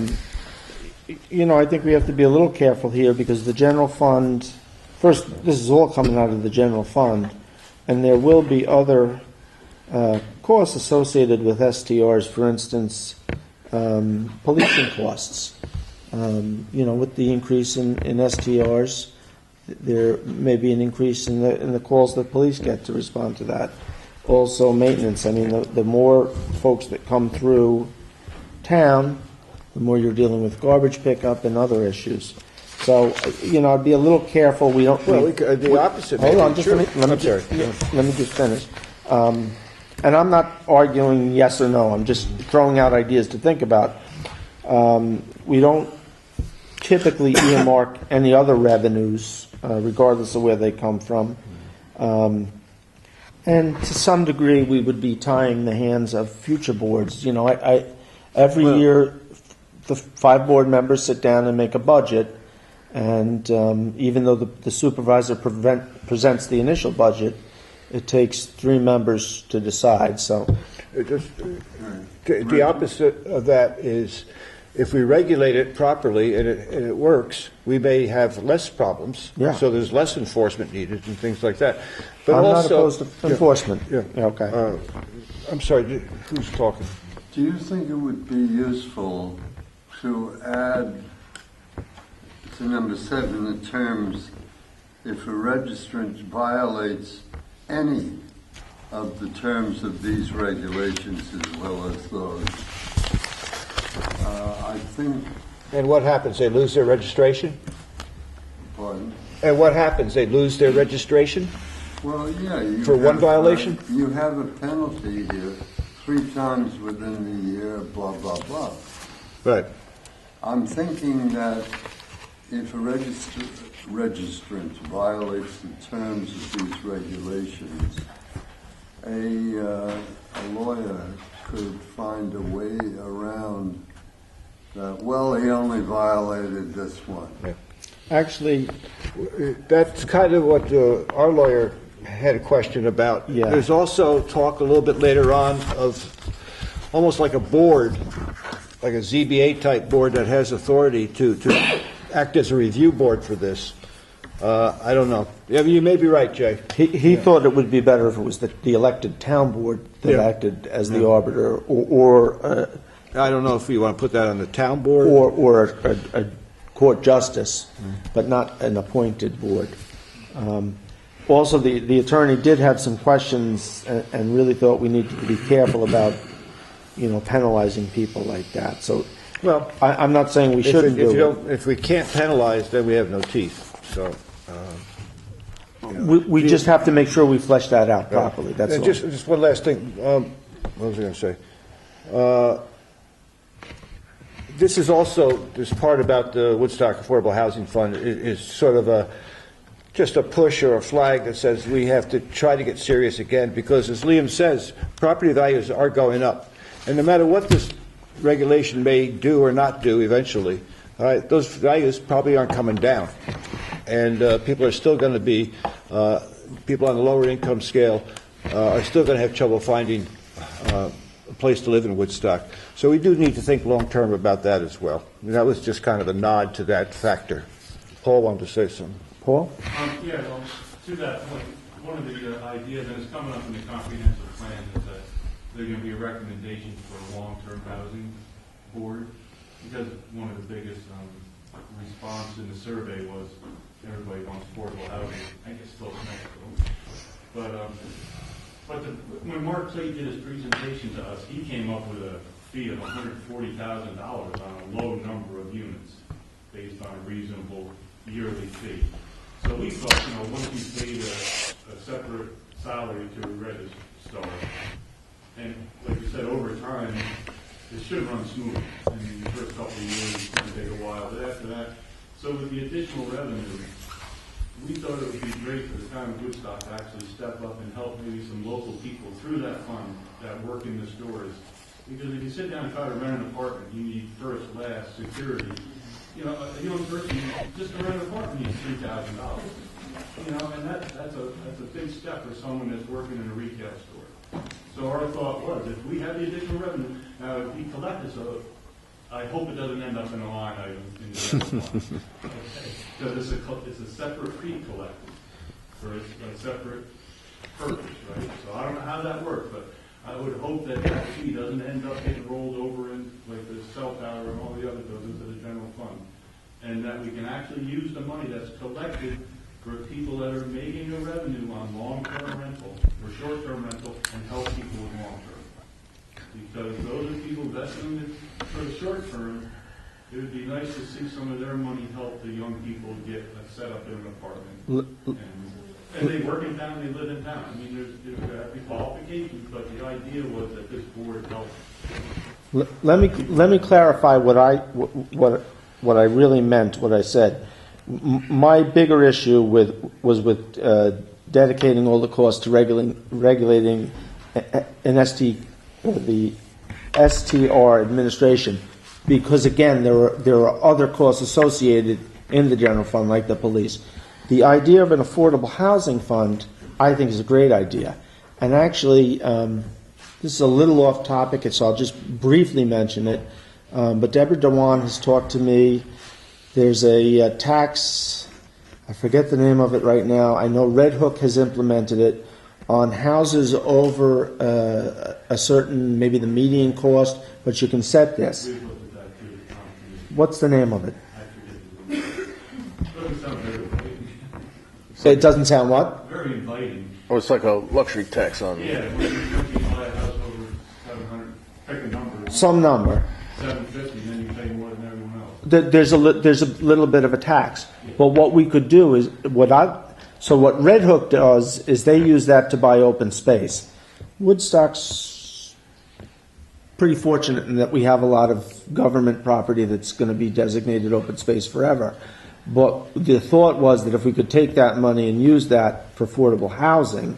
think we have to be a little careful here, because the general fund, first, this is all coming out of the general fund, and there will be other costs associated with STRs, for instance, policing costs. With the increase in STRs, there may be an increase in the calls that police get to respond to that. Also, maintenance. I mean, the more folks that come through town, the more you're dealing with garbage pickup and other issues. So, I'd be a little careful. We don't. Well, the opposite. Hold on, just sure. let me just finish. And I'm not arguing yes or no. I'm just throwing out ideas to think about. We don't typically earmark any other revenues, regardless of where they come from. And to some degree, we would be tying the hands of future boards. Every year, the 5 board members sit down and make a budget, and even though the supervisor presents the initial budget, it takes 3 members to decide. So, The opposite of that is if we regulate it properly and it works, we may have less problems. Yeah. So there's less enforcement needed and things like that. But I'm not also, opposed to enforcement. Yeah. Okay. I'm sorry, who's talking? Do you think it would be useful to add to number 7 the terms, if a registrant violates any of the terms of these regulations as well as those? I think. And what happens? They lose their registration? Pardon? And what happens? They lose their registration? Well, yeah. For one violation? You have a penalty here 3 times within the year, blah, blah, blah. Right. I'm thinking that if a registrant violates the terms of these regulations, a lawyer could find a way around that. Well, he only violated this one. Yeah. Actually, that's kind of what our lawyer had a question about. Yeah. There's also talk a little bit later on of almost like a board, like a ZBA type board that has authority to act as a review board for this. I don't know. Yeah, you may be right, Jay. he thought it would be better if it was the elected town board that Yeah. acted as the arbiter, or I don't know if you want to put that on the town board. or a court justice, but not an appointed board. Also, the attorney did have some questions and really thought we needed to be careful about, penalizing people like that. So, Well, I'm not saying we shouldn't do it. If we can't penalize, then we have no teeth. So We just have to make sure we flesh that out properly. That's all. Just one last thing. What was I going to say? This is also, this part about the Woodstock Affordable Housing Fund is sort of just a push or a flag that says we have to try to get serious again, because as Liam says, property values are going up. And no matter what this regulation may do or not do eventually, all right, those values probably aren't coming down. And people are still going to be, people on the lower income scale are still going to have trouble finding a place to live in Woodstock. So we do need to think long-term about that as well. And that was just kind of a nod to that factor. Paul wanted to say something. Paul? Yeah, well, to that point, one of the ideas that is coming up in the comprehensive plan is that there's going to be a recommendation for a long-term housing board, because one of the biggest response in the survey was everybody wants affordable housing. I guess still next to them. But when Mark Clay did his presentation to us, he came up with a fee of $140,000 on a low number of units based on a reasonable yearly fee. So we thought, once you paid a separate salary to a registrar, and like you said, over time, it should run smooth. I mean, the first couple of years, it's going to take a while, but after that, so with the additional revenue, we thought it would be great for the town of Woodstock to actually step up and help maybe some local people through that fund that work in the stores. Because if you sit down and try to rent an apartment, you need first, last, security. A young person, just to rent an apartment needs $3,000. And that's a big step for someone that's working in a retail store. So our thought was, if we have the additional revenue, now if we collect it, so I hope it doesn't end up in a line item in the general fund. Because it's a separate fee collected for a separate purpose, right? So I don't know how that works, but I would hope that that fee doesn't end up getting rolled over in like the cell tower and all the other buildings of the general fund. And that we can actually use the money that's collected for people that are making a revenue on long-term rental or short-term rental and help people with long-term. Because those are people investing it for the short term. It would be nice to see some of their money help the young people get set up in an apartment. And they work in town, they live in town. I mean, there's qualifications, but the idea was that this board helped. Let me clarify what I really meant, what I said. My bigger issue was with dedicating all the costs to regulating the STR administration, because again there are other costs associated in the general fund, like the police. The idea of an affordable housing fund, I think, is a great idea. And actually, this is a little off topic, so I'll just briefly mention it. But Deborah Dewan has talked to me. There's a tax, I forget the name of it right now. I know Red Hook has implemented it on houses over a certain, maybe the median cost, but you can set this. We've looked at that too. What's the name of it? I forget. It doesn't sound very inviting. It doesn't sound what? Very inviting. Oh, it's like a luxury tax on. Yeah, when you buy a house over 700, pick a number. Some number. 750, then you pay more than everyone else. There's a little bit of a tax. But what we could do is, so what Red Hook does is they use that to buy open space. Woodstock's pretty fortunate in that we have a lot of government property that's going to be designated open space forever. But the thought was that if we could take that money and use that for affordable housing,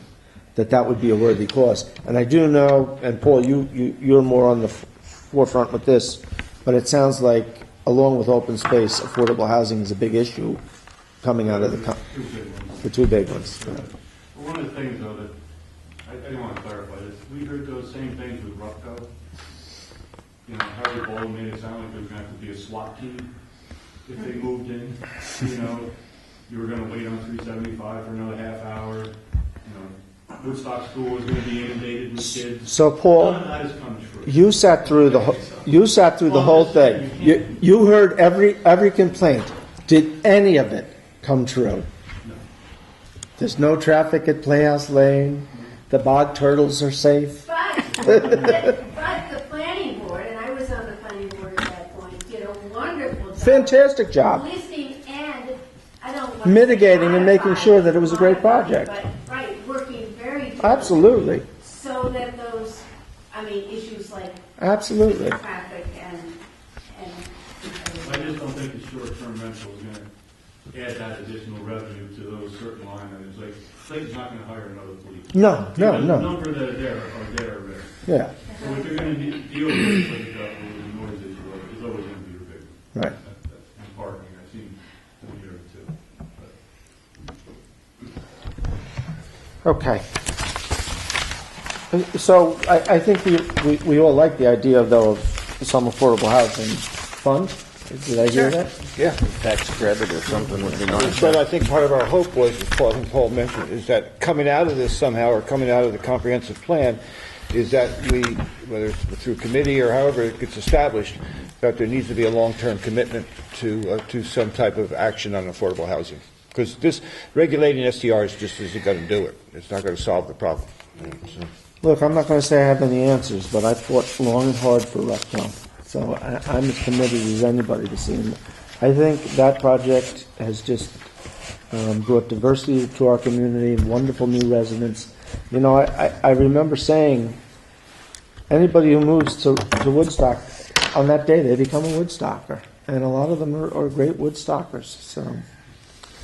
that would be a worthy cause. And I do know, and Paul, you're more on the forefront with this, but it sounds like along with open space, affordable housing is a big issue coming out of the two big ones. Well, one of the things, though, that I want to clarify this, we heard those same things with Rupco. You know, Harry Baldwin made it sound like there was going to have to be a SWAT team if they moved in. You know, you were going to wait on 375 for another half hour. You know, Woodstock School was going to be inundated with kids. So, Paul, none of that has come true. you sat through the whole thing. You heard every complaint. Did any of it come true? No. There's no traffic at Playhouse Lane. The bog turtles are safe. But the planning board, and I was on the planning board at that point, did a wonderful job. Fantastic job. Listening and, I don't want to Mitigating say and making sure that it was a great project. But, right, working very diligently. Absolutely. So that those, issues like Absolutely. traffic and I just don't think the short-term rental is going to add that additional revenue to those certain line items. Like, Clayton's not going to hire another police. No. The number that are there already. Yeah. So if you're going to deal with the noise issue, it's always going to be a big one. Right. That's parking. I've seen one here too. Okay. So I think we all like the idea, though, of some affordable housing fund. Did I hear that? Yeah. Tax credit or something would be nice. But I think part of our hope was, as Paul mentioned, is that coming out of this somehow, or coming out of the comprehensive plan, is that we, whether it's through committee or however it gets established, that there needs to be a long-term commitment to some type of action on affordable housing. Because this regulating STRs just isn't going to do it. It's not going to solve the problem. So. Look, I'm not going to say I have any answers, but I fought long and hard for Rupco. So I'm as committed as anybody to see them. I think that project has just brought diversity to our community and wonderful new residents. You know, I remember saying, anybody who moves to Woodstock, on that day they become a Woodstocker. And a lot of them are great Woodstockers. So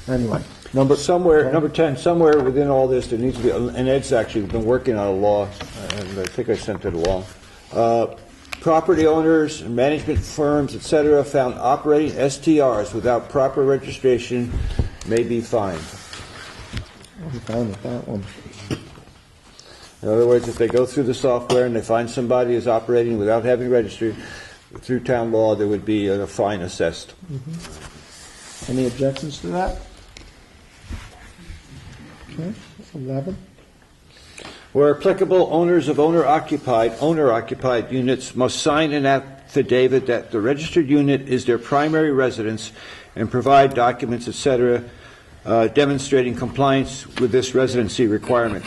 anyway, number 10, somewhere within all this, there needs to be, and Ed's actually been working on a law, and I think I sent it along. Property owners, management firms, etc., found operating STRs without proper registration may be fined. I'm fine with that one. In other words, if they go through the software and they find somebody is operating without having registered, through town law, there would be a fine assessed. Mm-hmm. Any objections to that? Okay, 11. Where applicable, owners of owner-occupied units must sign an affidavit that the registered unit is their primary residence and provide documents, etc., demonstrating compliance with this residency requirement.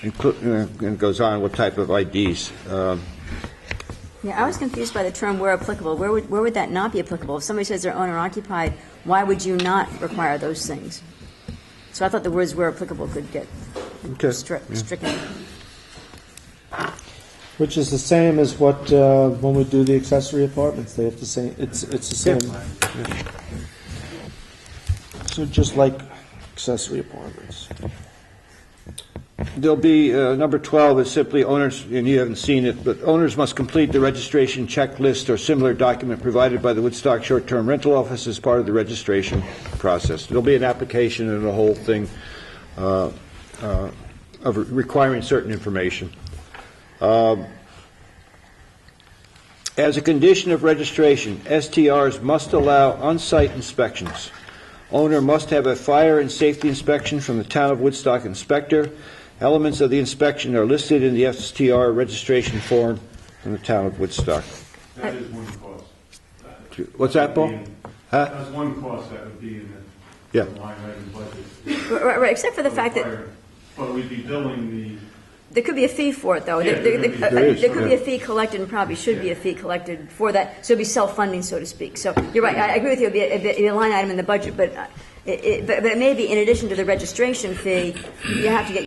And goes on what type of IDs. Yeah, I was confused by the term "where applicable." Where would that not be applicable? If somebody says they're owner-occupied, why would you not require those things? So I thought the words "where applicable" could get stricken. Which is the same as what when we do the accessory apartments, they have to say it's the same. Yeah. So just like accessory apartments. There'll be number 12 is simply owners, and you haven't seen it, but owners must complete the registration checklist or similar document provided by the Woodstock Short-Term Rental Office as part of the registration process. There'll be an application and a whole thing of requiring certain information. As a condition of registration, STRs must allow on-site inspections. Owner must have a fire and safety inspection from the Town of Woodstock inspector. Elements of the inspection are listed in the STR registration form from the Town of Woodstock. That is one cost. What's that, Paul? Huh? That's one cost that would be in the Yeah. line item budget. Right, except for the fact that But we'd be billing there could be a fee for it, though. Yeah, There is, could be yeah. a fee collected, and probably should be a fee collected for that, so it'd be self-funding, so to speak. So you're right, I agree with you, it'd be a line item in the budget, but it may be, in addition to the registration fee, you have to get